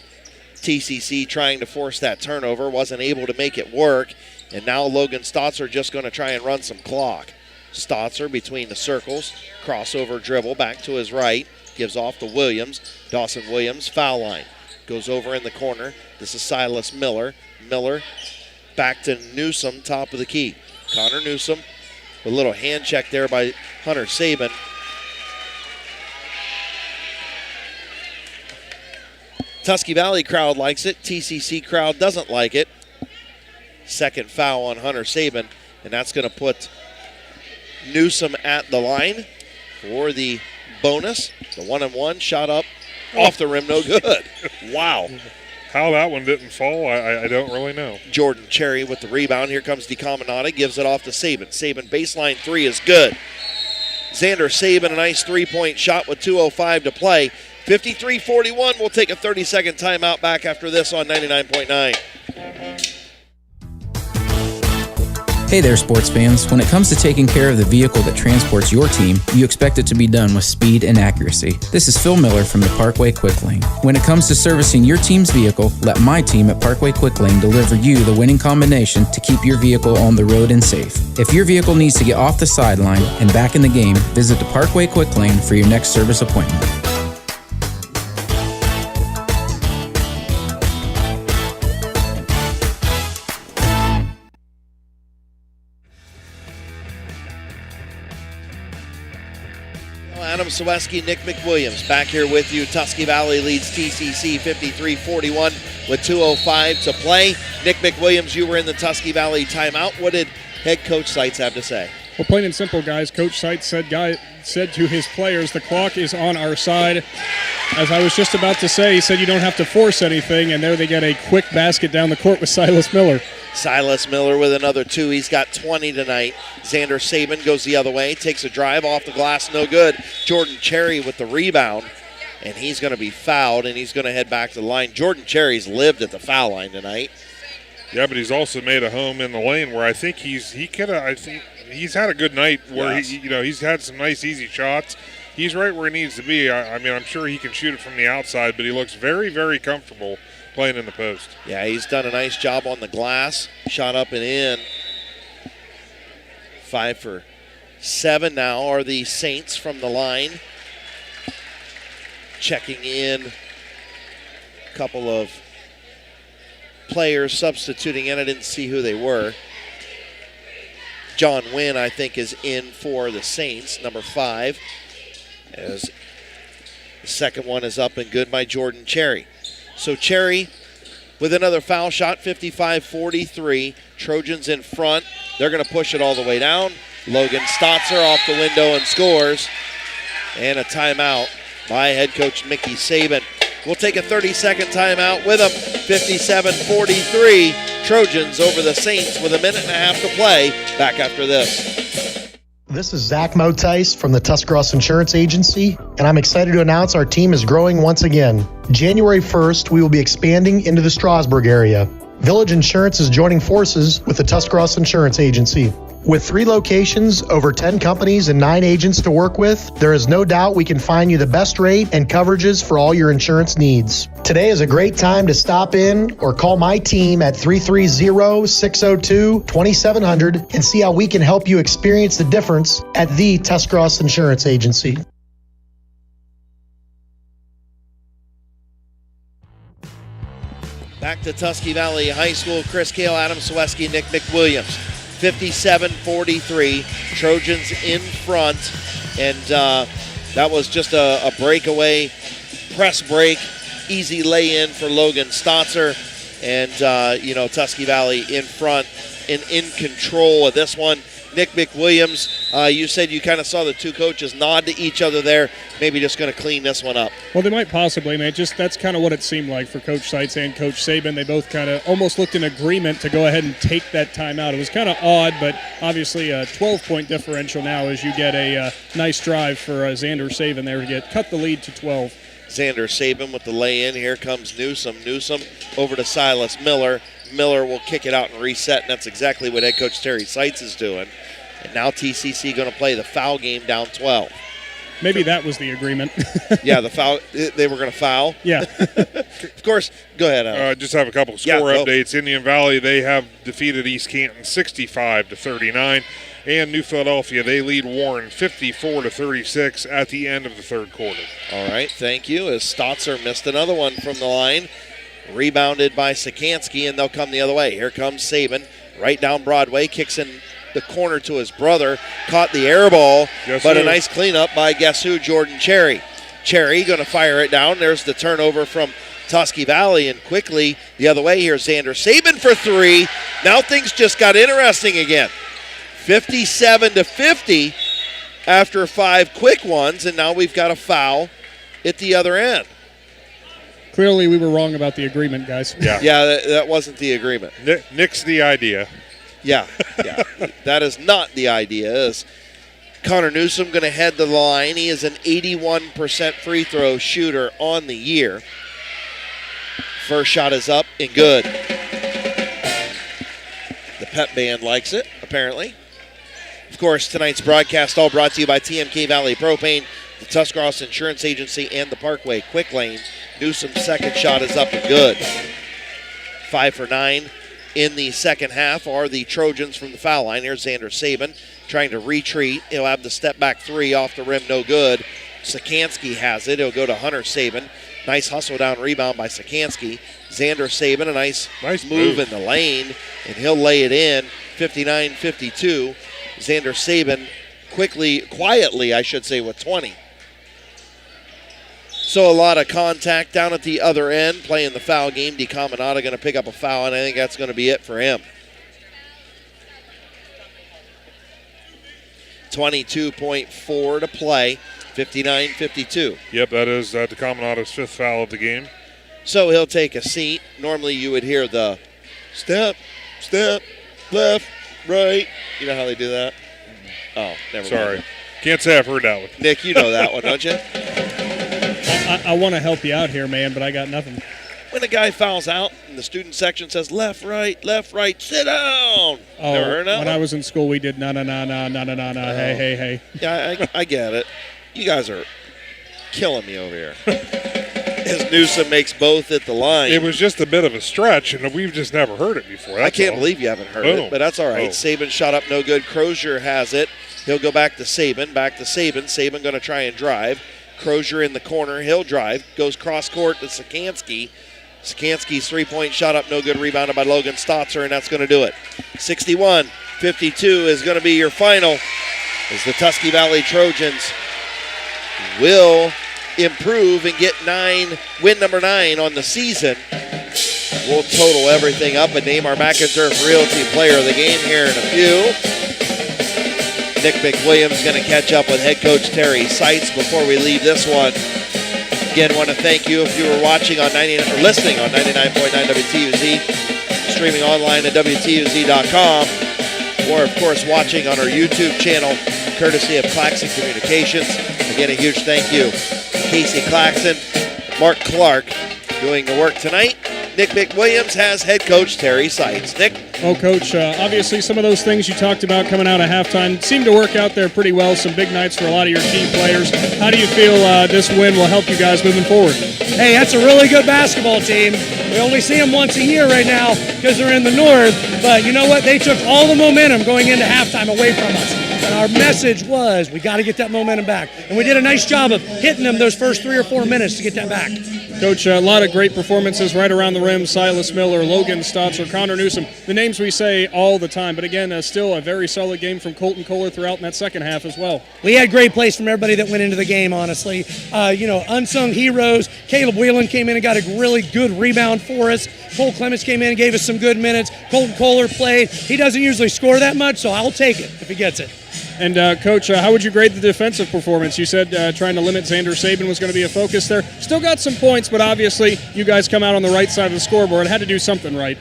T.C.C. trying to force that turnover, wasn't able to make it work. And now Logan Stotzer just going to try and run some clock. Stotzer between the circles, crossover dribble back to his right, gives off to Williams. Dawson Williams, foul line. Goes over in the corner. This is Silas Miller. Miller back to Newsom, top of the key. Connor Newsom, a little hand check there by Hunter Saban. Tusky Valley crowd likes it. T.C.C. crowd doesn't like it. Second foul on Hunter Saban, and that's going to put Newsom at the line for the bonus. The 1-and-1 shot up off the rim, no good. Wow. How that one didn't fall, I don't really know. Jordan Cherry with the rebound. Here comes DeCaminata, gives it off to Saban. Saban baseline three is good. Xander Saban, a nice three-point shot with 2:05 to play. 53-41. We'll take a 30-second timeout back after this on 99.9. Hey there, sports fans. When it comes to taking care of the vehicle that transports your team, you expect it to be done with speed and accuracy. This is Phil Miller from the Parkway Quick Lane. When it comes to servicing your team's vehicle, let my team at Parkway Quick Lane deliver you the winning combination to keep your vehicle on the road and safe. If your vehicle needs to get off the sideline and back in the game, visit the Parkway Quick Lane for your next service appointment. Adam Saweski, Nick McWilliams back here with you. Tusky Valley leads T.C.C. 53-41 with 2:05 to play. Nick McWilliams, you were in the Tusky Valley timeout. What did head coach Seitz have to say? Well, plain and simple, guys. Coach Seitz said to his players, the clock is on our side. As I was just about to say, he said you don't have to force anything, and there they get a quick basket down the court with Silas Miller. Silas Miller with another two. He's got 20 tonight. Xander Saban goes the other way, takes a drive off the glass, no good. Jordan Cherry with the rebound, and he's going to be fouled, and he's going to head back to the line. Jordan Cherry's lived at the foul line tonight. Yeah, but he's also made a home in the lane where I think he could have. I think he's had a good night where Yes. he's had some nice easy shots. He's right where he needs to be. I mean, I'm sure he can shoot it from the outside, but he looks very, very comfortable playing in the post. Yeah, he's done a nice job on the glass. Shot up and in. 5 for 7 now are the Saints from the line. Checking in a couple of players substituting in. I didn't see who they were. John Wynn, I think, is in for the Saints, number 5. As the second one is up and good by Jordan Cherry. So Cherry with another foul shot, 55-43. Trojans in front. They're going to push it all the way down. Logan Stotzer off the window and scores. And a timeout by head coach Mickey Saban. We'll take a 30-second timeout with them. 57-43. Trojans over the Saints with a minute and a half to play. Back after this. This is Zach Motice from the Tuscarawas Insurance Agency, and I'm excited to announce our team is growing once again. January 1st, we will be expanding into the Strasburg area. Village Insurance is joining forces with the Tuscarawas Insurance Agency. With 3 locations, over 10 companies, and 9 agents to work with, there is no doubt we can find you the best rate and coverages for all your insurance needs. Today is a great time to stop in or call my team at 330-602-2700 and see how we can help you experience the difference at the Tuscarawas Insurance Agency. Back to Tusky Valley High School. Chris Kale, Adam Sweski, Nick McWilliams. 57-43. Trojans in front. And that was just a breakaway press break. Easy lay-in for Logan Stotzer. And, Tusky Valley in front and in control of this one. Nick McWilliams, you said you kind of saw the two coaches nod to each other there, maybe just going to clean this one up. Well, they might possibly, man. That's kind of what it seemed like for Coach Seitz and Coach Saban. They both kind of almost looked in agreement to go ahead and take that timeout. It was kind of odd, but obviously a 12-point differential now as you get a nice drive for Xander Saban there to cut the lead to 12. Xander Saban with the lay-in. Here comes Newsom. Newsom over to Silas Miller. Miller will kick it out and reset, and that's exactly what head coach Terry Seitz is doing. And now T.C.C. going to play the foul game down 12. Maybe that was the agreement. Yeah, the foul. They were going to foul. Yeah. Of course. Go ahead. Just have a couple of score updates. Indian Valley, they have defeated East Canton 65-39. And New Philadelphia, they lead Warren 54-36 at the end of the third quarter. All right, thank you. As Stotzer missed another one from the line. Rebounded by Sikansky, and they'll come the other way. Here comes Saban, right down Broadway, kicks in the corner to his brother, caught the air ball, but a nice cleanup by guess who, Jordan Cherry. Cherry going to fire it down. There's the turnover from Tusky Valley, and quickly the other way here, Xander Saban for 3. Now things just got interesting again. 57-50 after 5 quick ones, and now we've got a foul at the other end. Clearly we were wrong about the agreement, guys. Yeah, that wasn't the agreement. Nick's the idea. Yeah. That is not the idea. Is Connor Newsom going to head the line? He is an 81% free throw shooter on the year. First shot is up and good. The pep band likes it, apparently. Of course, tonight's broadcast all brought to you by TMK Valley Propane, the Tuscarawas Insurance Agency, and the Parkway Quick Lane. Newsom's second shot is up and good. 5 for 9 in the second half are the Trojans from the foul line. Here's Xander Saban trying to retreat. He'll have the step back 3 off the rim, no good. Sikansky has it. He'll go to Hunter Saban. Nice hustle down rebound by Sikansky. Xander Saban, a nice move in the lane, and he'll lay it in. 59-52. Xander Saban quietly, I should say, with 20. So a lot of contact down at the other end, playing the foul game. DeCaminata going to pick up a foul, and I think that's going to be it for him. 22.4 to play, 59-52. Yep, that is DeCaminata's 5th foul of the game. So he'll take a seat. Normally you would hear the step, left, right. You know how they do that? Oh, never Sorry. mind. Can't say I've heard that one. Nick, you know that one, don't you? I want to help you out here, man, but I got nothing. when a guy fouls out and the student section says left, right, sit down. Oh, never heard that when one? I was in school, we did no, hey. Yeah, I get it. You guys are killing me over here. As Newsom makes both at the line. It was just a bit of a stretch, and we've just never heard it before. I can't believe you haven't heard it, but that's all right. Boom. Saban shot up no good. Crozier has it. He'll go back to Saban. Saban going to try and drive. Crozier in the corner. He'll drive. Goes cross court to Sikansky. Sikansky's three-point shot up no good. Rebounded by Logan Stotzer, and that's going to do it. 61-52 is going to be your final as the Tusky Valley Trojans will improve and get win number 9 on the season. We'll total everything up and name our McInturf Realty Player of the Game here in a few. Nick McWilliams going to catch up with head coach Terry Seitz before we leave this one. Again, want to thank you if you were watching on listening on 99.9 WTUZ, streaming online at WTUZ.com, or of course watching on our YouTube channel, courtesy of Claxon Communications. Again, a huge thank you to Casey Claxon, Mark Clark doing the work tonight. Nick McWilliams has head coach Terry Seitz. Nick? Well, Coach, obviously some of those things you talked about coming out of halftime seem to work out there pretty well. Some big nights for a lot of your team players. How do you feel this win will help you guys moving forward? Hey, that's a really good basketball team. We only see them once a year right now because they're in the north. But you know what? They took all the momentum going into halftime away from us. And our message was we got to get that momentum back. And we did a nice job of hitting them those first 3 or 4 minutes to get that back. Coach, a lot of great performances right around the rim. Silas Miller, Logan Stotzer, Connor Newsom, the names we say all the time. But again, still a very solid game from Colton Kohler throughout in that second half as well. We had great plays from everybody that went into the game, honestly. Unsung heroes. Caleb Whelan came in and got a really good rebound for us. Cole Clements came in and gave us some good minutes. Colton Kohler played. He doesn't usually score that much, so I'll take it if he gets it. And, Coach, how would you grade the defensive performance? You said trying to limit Xander Saban was going to be a focus there. Still got some points, but obviously you guys come out on the right side of the scoreboard. Had to do something right.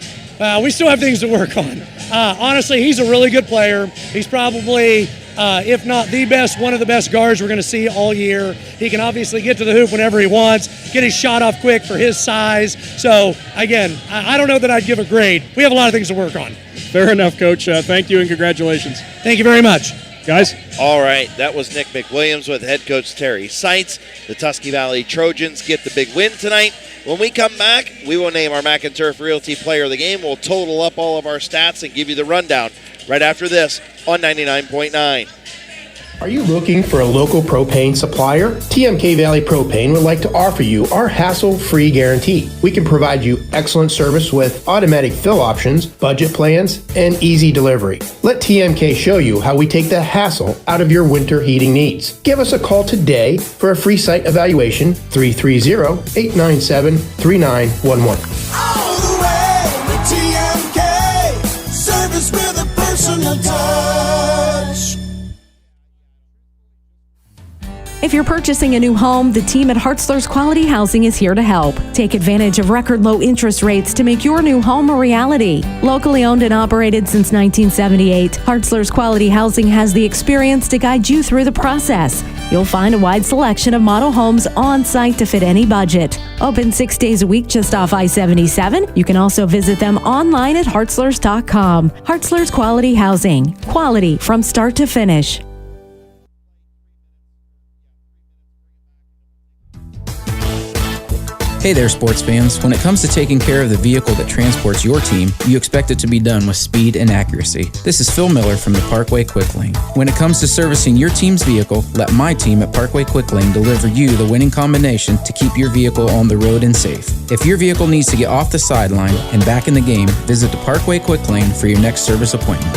We still have things to work on. Honestly, he's a really good player. He's probably, if not the best, one of the best guards we're going to see all year. He can obviously get to the hoop whenever he wants, get his shot off quick for his size. So, again, I don't know that I'd give a grade. We have a lot of things to work on. Fair enough, Coach. Thank you and congratulations. Thank you very much. Guys? All right, that was Nick McWilliams with head coach Terry Seitz. The Tusky Valley Trojans get the big win tonight. When we come back, we will name our McInturf Realty Player of the Game. We'll total up all of our stats and give you the rundown right after this on 99.9. Are you looking for a local propane supplier? TMK Valley Propane would like to offer you our hassle-free guarantee. We can provide you excellent service with automatic fill options, budget plans, and easy delivery. Let TMK show you how we take the hassle out of your winter heating needs. Give us a call today for a free site evaluation, 330-897-3911. All the way with TMK, service with a personal touch. If you're purchasing a new home, the team at Hartzler's Quality Housing is here to help. Take advantage of record low interest rates to make your new home a reality. Locally owned and operated since 1978, Hartzler's Quality Housing has the experience to guide you through the process. You'll find a wide selection of model homes on site to fit any budget. Open 6 days a week just off I-77. You can also visit them online at hartzlers.com. Hartzler's Quality Housing. Quality from start to finish. Hey there, sports fans. When it comes to taking care of the vehicle that transports your team, you expect it to be done with speed and accuracy. This is Phil Miller from the Parkway Quick Lane. When it comes to servicing your team's vehicle, let my team at Parkway Quick Lane deliver you the winning combination to keep your vehicle on the road and safe. If your vehicle needs to get off the sideline and back in the game, visit the Parkway Quick Lane for your next service appointment.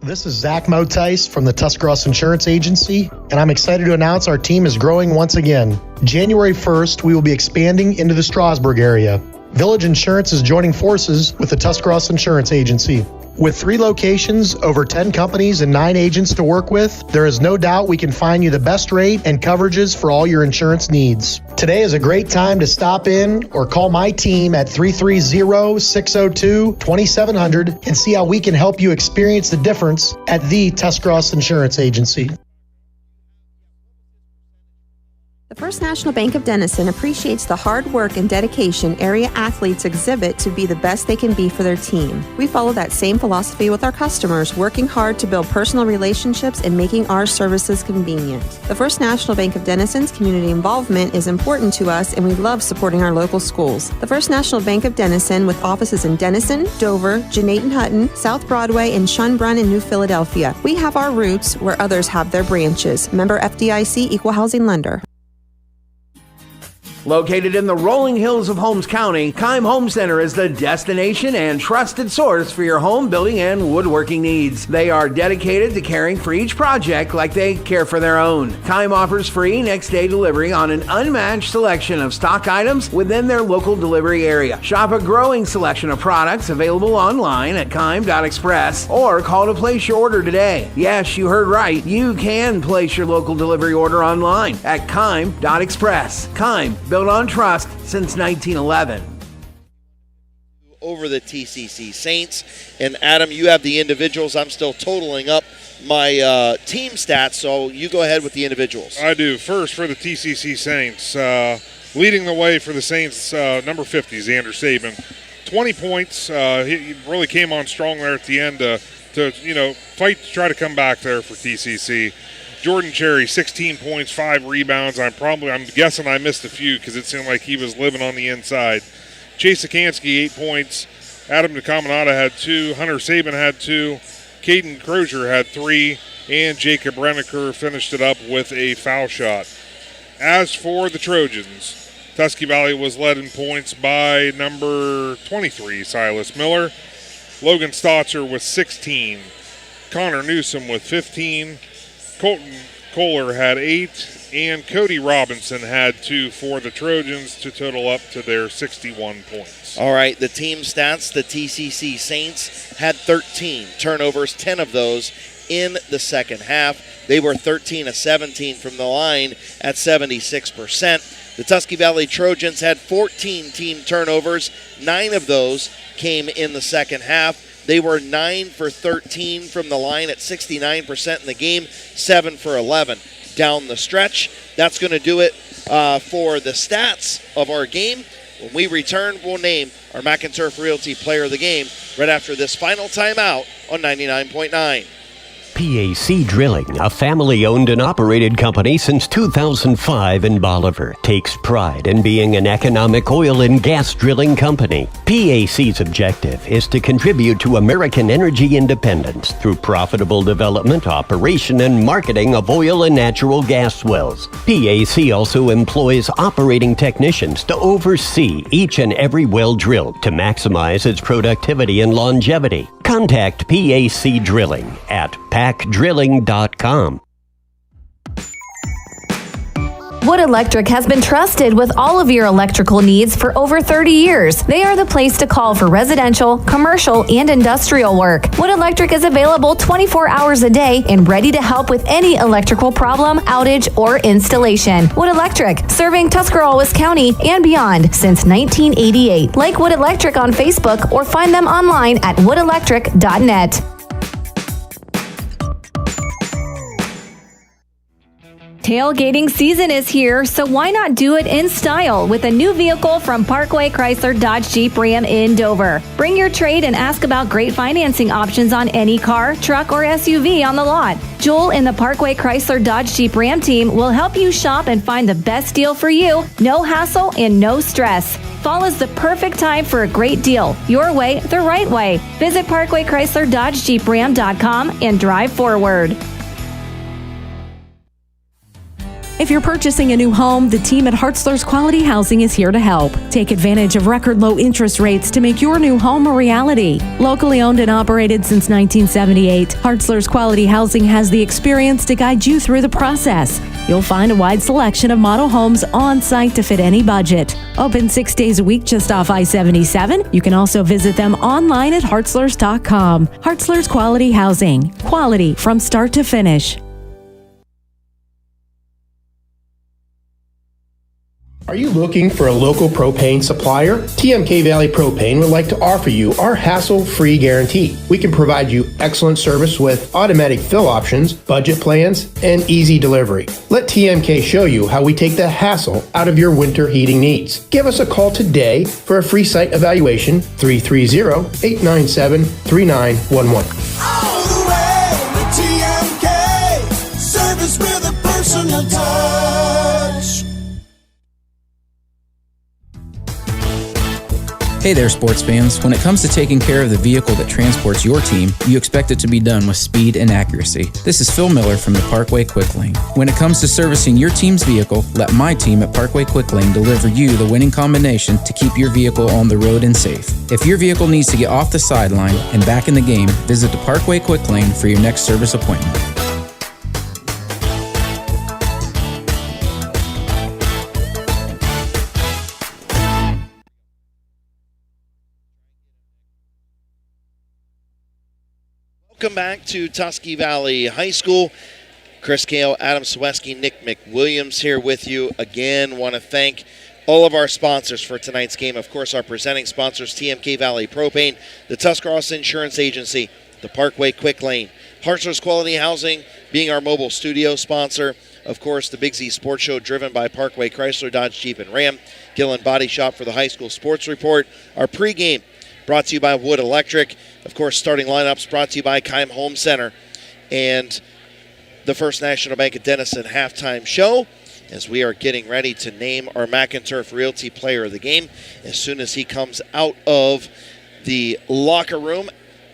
This is Zach Motice from the Tuscarawas Insurance Agency, and I'm excited to announce our team is growing once again. January 1st, we will be expanding into the Strasburg area. Village Insurance is joining forces with the Tuscarawas Insurance Agency. With 3 locations, over 10 companies, and 9 agents to work with, there is no doubt we can find you the best rate and coverages for all your insurance needs. Today is a great time to stop in or call my team at 330-602-2700 and see how we can help you experience the difference at the Tuscarawas Insurance Agency. The First National Bank of Denison appreciates the hard work and dedication area athletes exhibit to be the best they can be for their team. We follow that same philosophy with our customers, working hard to build personal relationships and making our services convenient. The First National Bank of Denison's community involvement is important to us, and we love supporting our local schools. The First National Bank of Denison, with offices in Denison, Dover, Jeanette Hutton, South Broadway, and Schönbrunn in New Philadelphia. We have our roots where others have their branches. Member FDIC, Equal Housing Lender. Located in the rolling hills of Holmes County, Keim Home Center is the destination and trusted source for your home building and woodworking needs. They are dedicated to caring for each project like they care for their own. Keim offers free next-day delivery on an unmatched selection of stock items within their local delivery area. Shop a growing selection of products available online at Keim.express or call to place your order today. Yes, you heard right. You can place your local delivery order online at Keim.express. Keim, built on trust since 1911. Over the T.C.C. Saints. And Adam, you have the individuals. I'm still totaling up my team stats, so you go ahead with the individuals. I do. First, for the T.C.C. Saints, leading the way for the Saints, number 50, Xander Saban. 20 points. He really came on strong there at the end to fight to try to come back there for T.C.C. Jordan Cherry, 16 points, 5 rebounds. I'm guessing I missed a few because it seemed like he was living on the inside. Chase Sikansky, 8 points. Adam DeCaminata had 2. Hunter Saban had 2. Caden Crozier had 3. And Jacob Renneker finished it up with a foul shot. As for the Trojans, Tusky Valley was led in points by number 23, Silas Miller. Logan Stotzer with 16. Connor Newsom with 15. Colton Kohler had 8, and Cody Robinson had 2 for the Trojans to total up to their 61 points. All right, the team stats, the T.C.C. Saints had 13 turnovers, 10 of those in the second half. They were 13 of 17 from the line at 76%. The Tusky Valley Trojans had 14 team turnovers, 9 of those came in the second half. They were 9 for 13 from the line at 69% in the game, 7 for 11 down the stretch. That's going to do it for the stats of our game. When we return, we'll name our Mac and Turf Realty Player of the Game right after this final timeout on 99.9. PAC Drilling, a family-owned and operated company since 2005 in Bolivar, takes pride in being an economic oil and gas drilling company. PAC's objective is to contribute to American energy independence through profitable development, operation, and marketing of oil and natural gas wells. PAC also employs operating technicians to oversee each and every well drilled to maximize its productivity and longevity. Contact PAC Drilling at pacdrilling.com. Wood Electric has been trusted with all of your electrical needs for over 30 years. They are the place to call for residential, commercial, and industrial work. Wood Electric is available 24 hours a day and ready to help with any electrical problem, outage, or installation. Wood Electric, serving Tuscarawas County and beyond since 1988. Like Wood Electric on Facebook or find them online at woodelectric.net. Tailgating season is here, so why not do it in style with a new vehicle from Parkway Chrysler Dodge Jeep Ram in Dover. Bring your trade and ask about great financing options on any car, truck, or SUV on the lot. Joel and the Parkway Chrysler Dodge Jeep Ram team will help you shop and find the best deal for you. No hassle and no stress. Fall is the perfect time for a great deal. Your way, the right way. Visit Parkway Chrysler Dodge Jeep Ram.com and drive forward. If you're purchasing a new home, the team at Hartzler's Quality Housing is here to help. Take advantage of record low interest rates to make your new home a reality. Locally owned and operated since 1978, Hartzler's Quality Housing has the experience to guide you through the process. You'll find a wide selection of model homes on site to fit any budget. Open 6 days a week just off I-77. You can also visit them online at hartzlers.com. Hartzler's Quality Housing. Quality from start to finish. Are you looking for a local propane supplier? TMK Valley Propane would like to offer you our hassle-free guarantee. We can provide you excellent service with automatic fill options, budget plans, and easy delivery. Let TMK show you how we take the hassle out of your winter heating needs. Give us a call today for a free site evaluation, 330-897-3911. All the way with TMK, service with a personal touch. Hey there, sports fans. When it comes to taking care of the vehicle that transports your team, you expect it to be done with speed and accuracy. This is Phil Miller from the Parkway Quick Lane. When it comes to servicing your team's vehicle, let my team at Parkway Quick Lane deliver you the winning combination to keep your vehicle on the road and safe. If your vehicle needs to get off the sideline and back in the game, visit the Parkway Quick Lane for your next service appointment. Welcome back to Tusky Valley High School. Chris Kale, Adam Sweski, Nick McWilliams here with you. Again, want to thank all of our sponsors for tonight's game. Of course, our presenting sponsors, TMK Valley Propane, the Tuscarawas Insurance Agency, the Parkway Quick Lane, Hartzler's Quality Housing being our mobile studio sponsor. Of course, the Big Z Sports Show driven by Parkway Chrysler, Dodge, Jeep, and Ram. Gillen Body Shop for the high school sports report. Our pregame brought to you by Wood Electric. Of course, starting lineups brought to you by Keim Home Center. And the First National Bank of Denison halftime show as we are getting ready to name our McInturf Realty Player of the Game. As soon as he comes out of the locker room,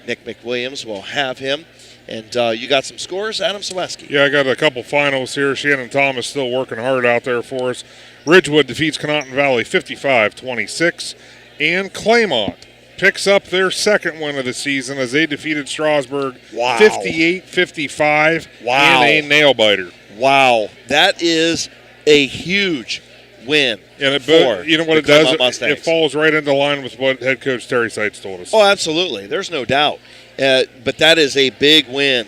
Nick McWilliams will have him. And you got some scores, Adam Saleski? Yeah, I got a couple finals here. Shannon Thomas still working hard out there for us. Ridgewood defeats Conotton Valley 55-26. And Claymont picks up their second win of the season as they defeated Strasburg 58-55 in a nail-biter. Wow. That is a huge win. And for you know what it does? It falls right into line with what head coach Terry Seitz told us. Oh, absolutely. There's no doubt. But that is a big win,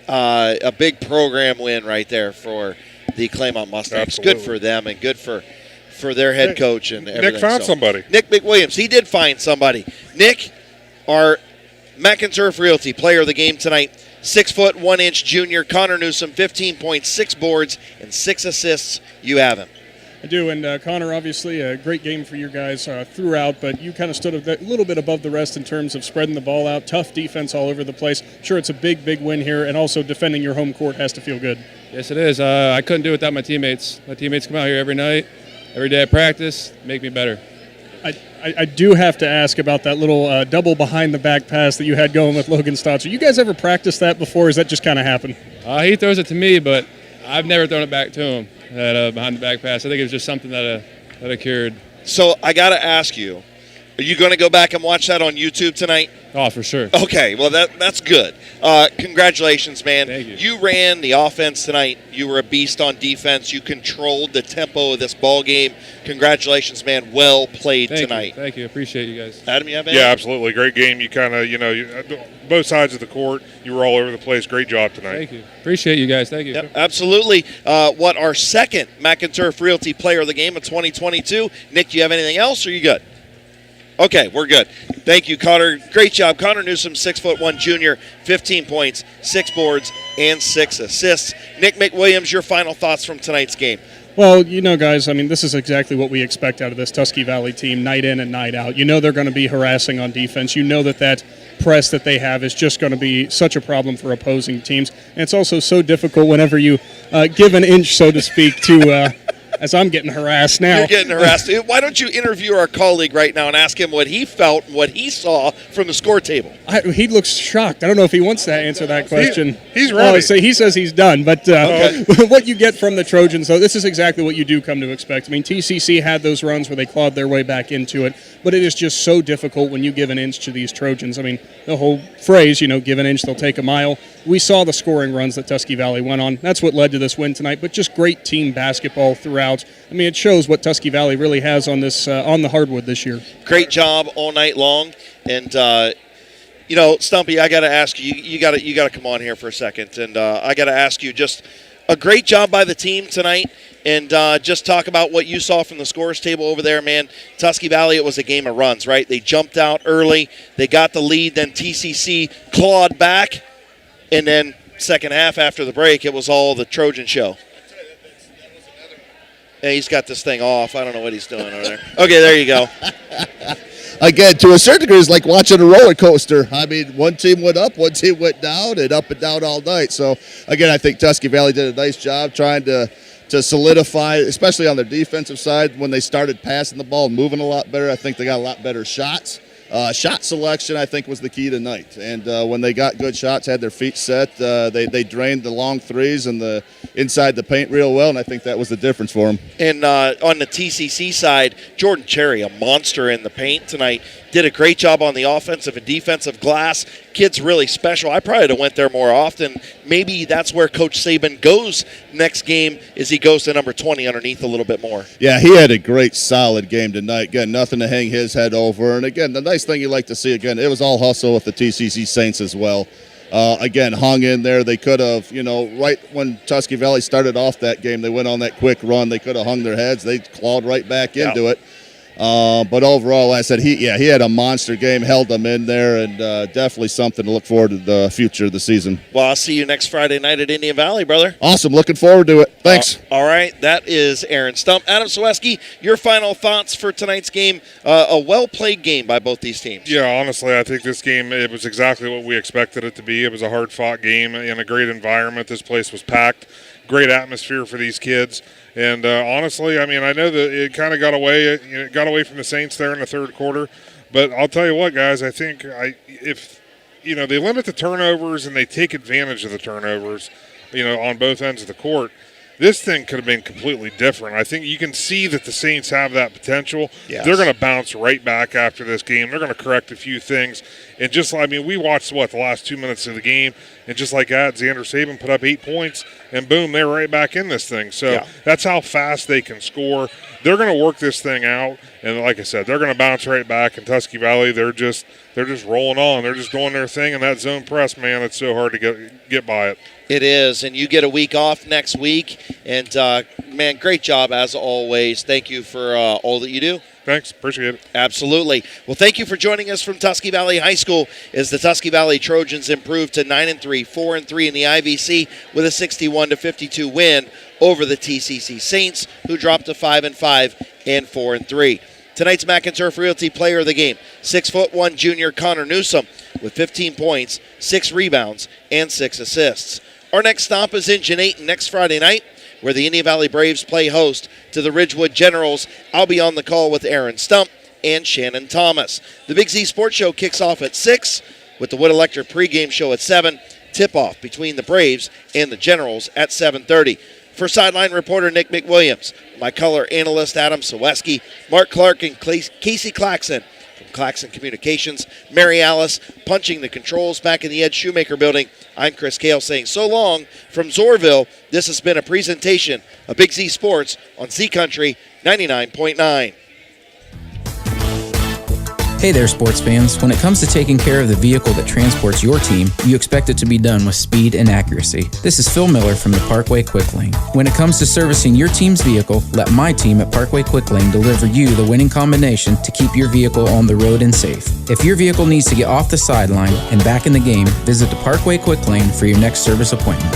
a big program win right there for the Claymont Mustangs. Absolutely. Good for them and good for their head coach and everything. Nick found somebody. Nick McWilliams, he did find somebody. Nick, our McInturf Realty Player of the Game tonight, 6 1 inch junior Connor Newsom, 15.6 boards and 6 assists. You have him. I do, and Connor, obviously a great game for you guys throughout, but you kind of stood a little bit above the rest in terms of spreading the ball out, tough defense all over the place. Sure, it's a big, big win here, and also defending your home court has to feel good. Yes, it is. I couldn't do it without my teammates. My teammates come out here every night, every day at practice, make me better. I do have to ask about that little double behind-the-back pass that you had going with Logan Stotzer. You guys ever practiced that before, or does that just kind of happen? He throws it to me, but I've never thrown it back to him, that behind-the-back pass. I think it was just something that occurred. So I got to ask you, are you going to go back and watch that on YouTube tonight? Oh, for sure. Okay, well, that's good. Congratulations, man. Thank you. You ran the offense tonight. You were a beast on defense. You controlled the tempo of this ball game. Congratulations, man. Well played tonight. Thank you. Appreciate you guys. Adam, you have anything? Yeah, absolutely. Great game. You kind of, both sides of the court, you were all over the place. Great job tonight. Thank you. Appreciate you guys. Thank you. Yep, absolutely. What our second McInturf Realty Player of the Game of 2022. Nick, do you have anything else, or are you good? Okay, we're good. Thank you, Connor. Great job. Connor Newsom, 6'1" junior, 15 points, 6 boards, and 6 assists. Nick McWilliams, your final thoughts from tonight's game. Well, guys, this is exactly what we expect out of this Tusky Valley team, night in and night out. They're going to be harassing on defense. That press that they have is just going to be such a problem for opposing teams. And it's also so difficult whenever you give an inch, so to speak, to as I'm getting harassed now. You're getting harassed. Why don't you interview our colleague right now and ask him what he felt and what he saw from the score table? He looks shocked. I don't know if he wants to answer that question. He's ready. So he says he's done. But what you get from the Trojans, though, this is exactly what you do come to expect. I mean, T.C.C. had those runs where they clawed their way back into it, but it is just so difficult when you give an inch to these Trojans. I mean, the whole phrase, give an inch, they'll take a mile. We saw the scoring runs that Tusky Valley went on. That's what led to this win tonight, but just great team basketball throughout. I mean, it shows what Tusky Valley really has on this on the hardwood this year. Great job all night long, and Stumpy, I got to ask you. You got to come on here for a second, and I got to ask you just a great job by the team tonight, and just talk about what you saw from the scores table over there, man. Tusky Valley, it was a game of runs, right? They jumped out early, they got the lead, then T.C.C. clawed back, and then second half after the break, it was all the Trojan show. Yeah, he's got this thing off. I don't know what he's doing over there. Okay, there you go. Again, to a certain degree, it's like watching a roller coaster. I mean, one team went up, one team went down, and up and down all night. So, again, I think Tusky Valley did a nice job trying to solidify, especially on their defensive side, when they started passing the ball and moving a lot better. I think they got a lot better shots. Shot selection, I think, was the key tonight. And when they got good shots, had their feet set, they drained the long threes and the inside the paint real well, and I think that was the difference for them. And on the TCC side, Jordan Cherry, a monster in the paint tonight, did a great job on the offensive and defensive glass. Kid's really special. I probably would have went there more often. Maybe that's where Coach Saban goes next game, is he goes to number 20 underneath a little bit more. Yeah, he had a great, solid game tonight. Again, nothing to hang his head over. And, again, the nice thing you like to see, again, it was all hustle with the TCC Saints as well. Again, hung in there. They could have, right when Tusky Valley started off that game, they went on that quick run. They could have hung their heads. They clawed right back into it. But overall, like I said, he had a monster game, held them in there, and definitely something to look forward to the future of the season. Well, I'll see you next Friday night at Indian Valley, brother. Awesome. Looking forward to it. Thanks. All right. That is Aaron Stump. Adam Soweski, your final thoughts for tonight's game. A well-played game by both these teams. Yeah, honestly, I think this game, it was exactly what we expected it to be. It was a hard-fought game in a great environment. This place was packed. Great atmosphere for these kids. And honestly, I mean, I know that it kind of got away from the Saints there in the third quarter. But I'll tell you what, guys, I think if they limit the turnovers and they take advantage of the turnovers, on both ends of the court, this thing could have been completely different. I think you can see that the Saints have that potential. Yes. They're going to bounce right back after this game. They're going to correct a few things. And we watched, the last 2 minutes of the game, and just like that, Xander Saban put up 8 points, and boom, they were right back in this thing. So that's how fast they can score. They're going to work this thing out, and like I said, they're going to bounce right back. In Tusky Valley, they're just rolling on. They're just doing their thing, and that zone press, man, it's so hard to get by it. It is, and you get a week off next week. And, man, great job as always. Thank you for all that you do. Thanks. Appreciate it. Absolutely. Well, thank you for joining us from Tusky Valley High School as the Tusky Valley Trojans improved to 9-3, 4-3 in the IVC with a 61-52 win over the TCC Saints, who dropped to 5-5 and 4-3. Tonight's Mac and Turf Realty player of the game, 6'1" junior Connor Newsom with 15 points, 6 rebounds, and 6 assists. Our next stop is in Janayton next Friday night, where the Indian Valley Braves play host to the Ridgewood Generals. I'll be on the call with Aaron Stump and Shannon Thomas. The Big Z Sports Show kicks off at 6 with the Wood Electric pregame show at 7. Tip-off between the Braves and the Generals at 7:30. For sideline reporter Nick McWilliams, my color analyst Adam Soweski, Mark Clark, and Casey Claxon from Claxon Communications, Mary Alice punching the controls back in the Ed Shoemaker building. I'm Chris Kale saying so long from Zorville. This has been a presentation of Big Z Sports on Z Country 99.9. Hey there, sports fans. When it comes to taking care of the vehicle that transports your team, you expect it to be done with speed and accuracy. This is Phil Miller from the Parkway Quick Lane. When it comes to servicing your team's vehicle, let my team at Parkway Quick Lane deliver you the winning combination to keep your vehicle on the road and safe. If your vehicle needs to get off the sideline and back in the game, visit the Parkway Quick Lane for your next service appointment.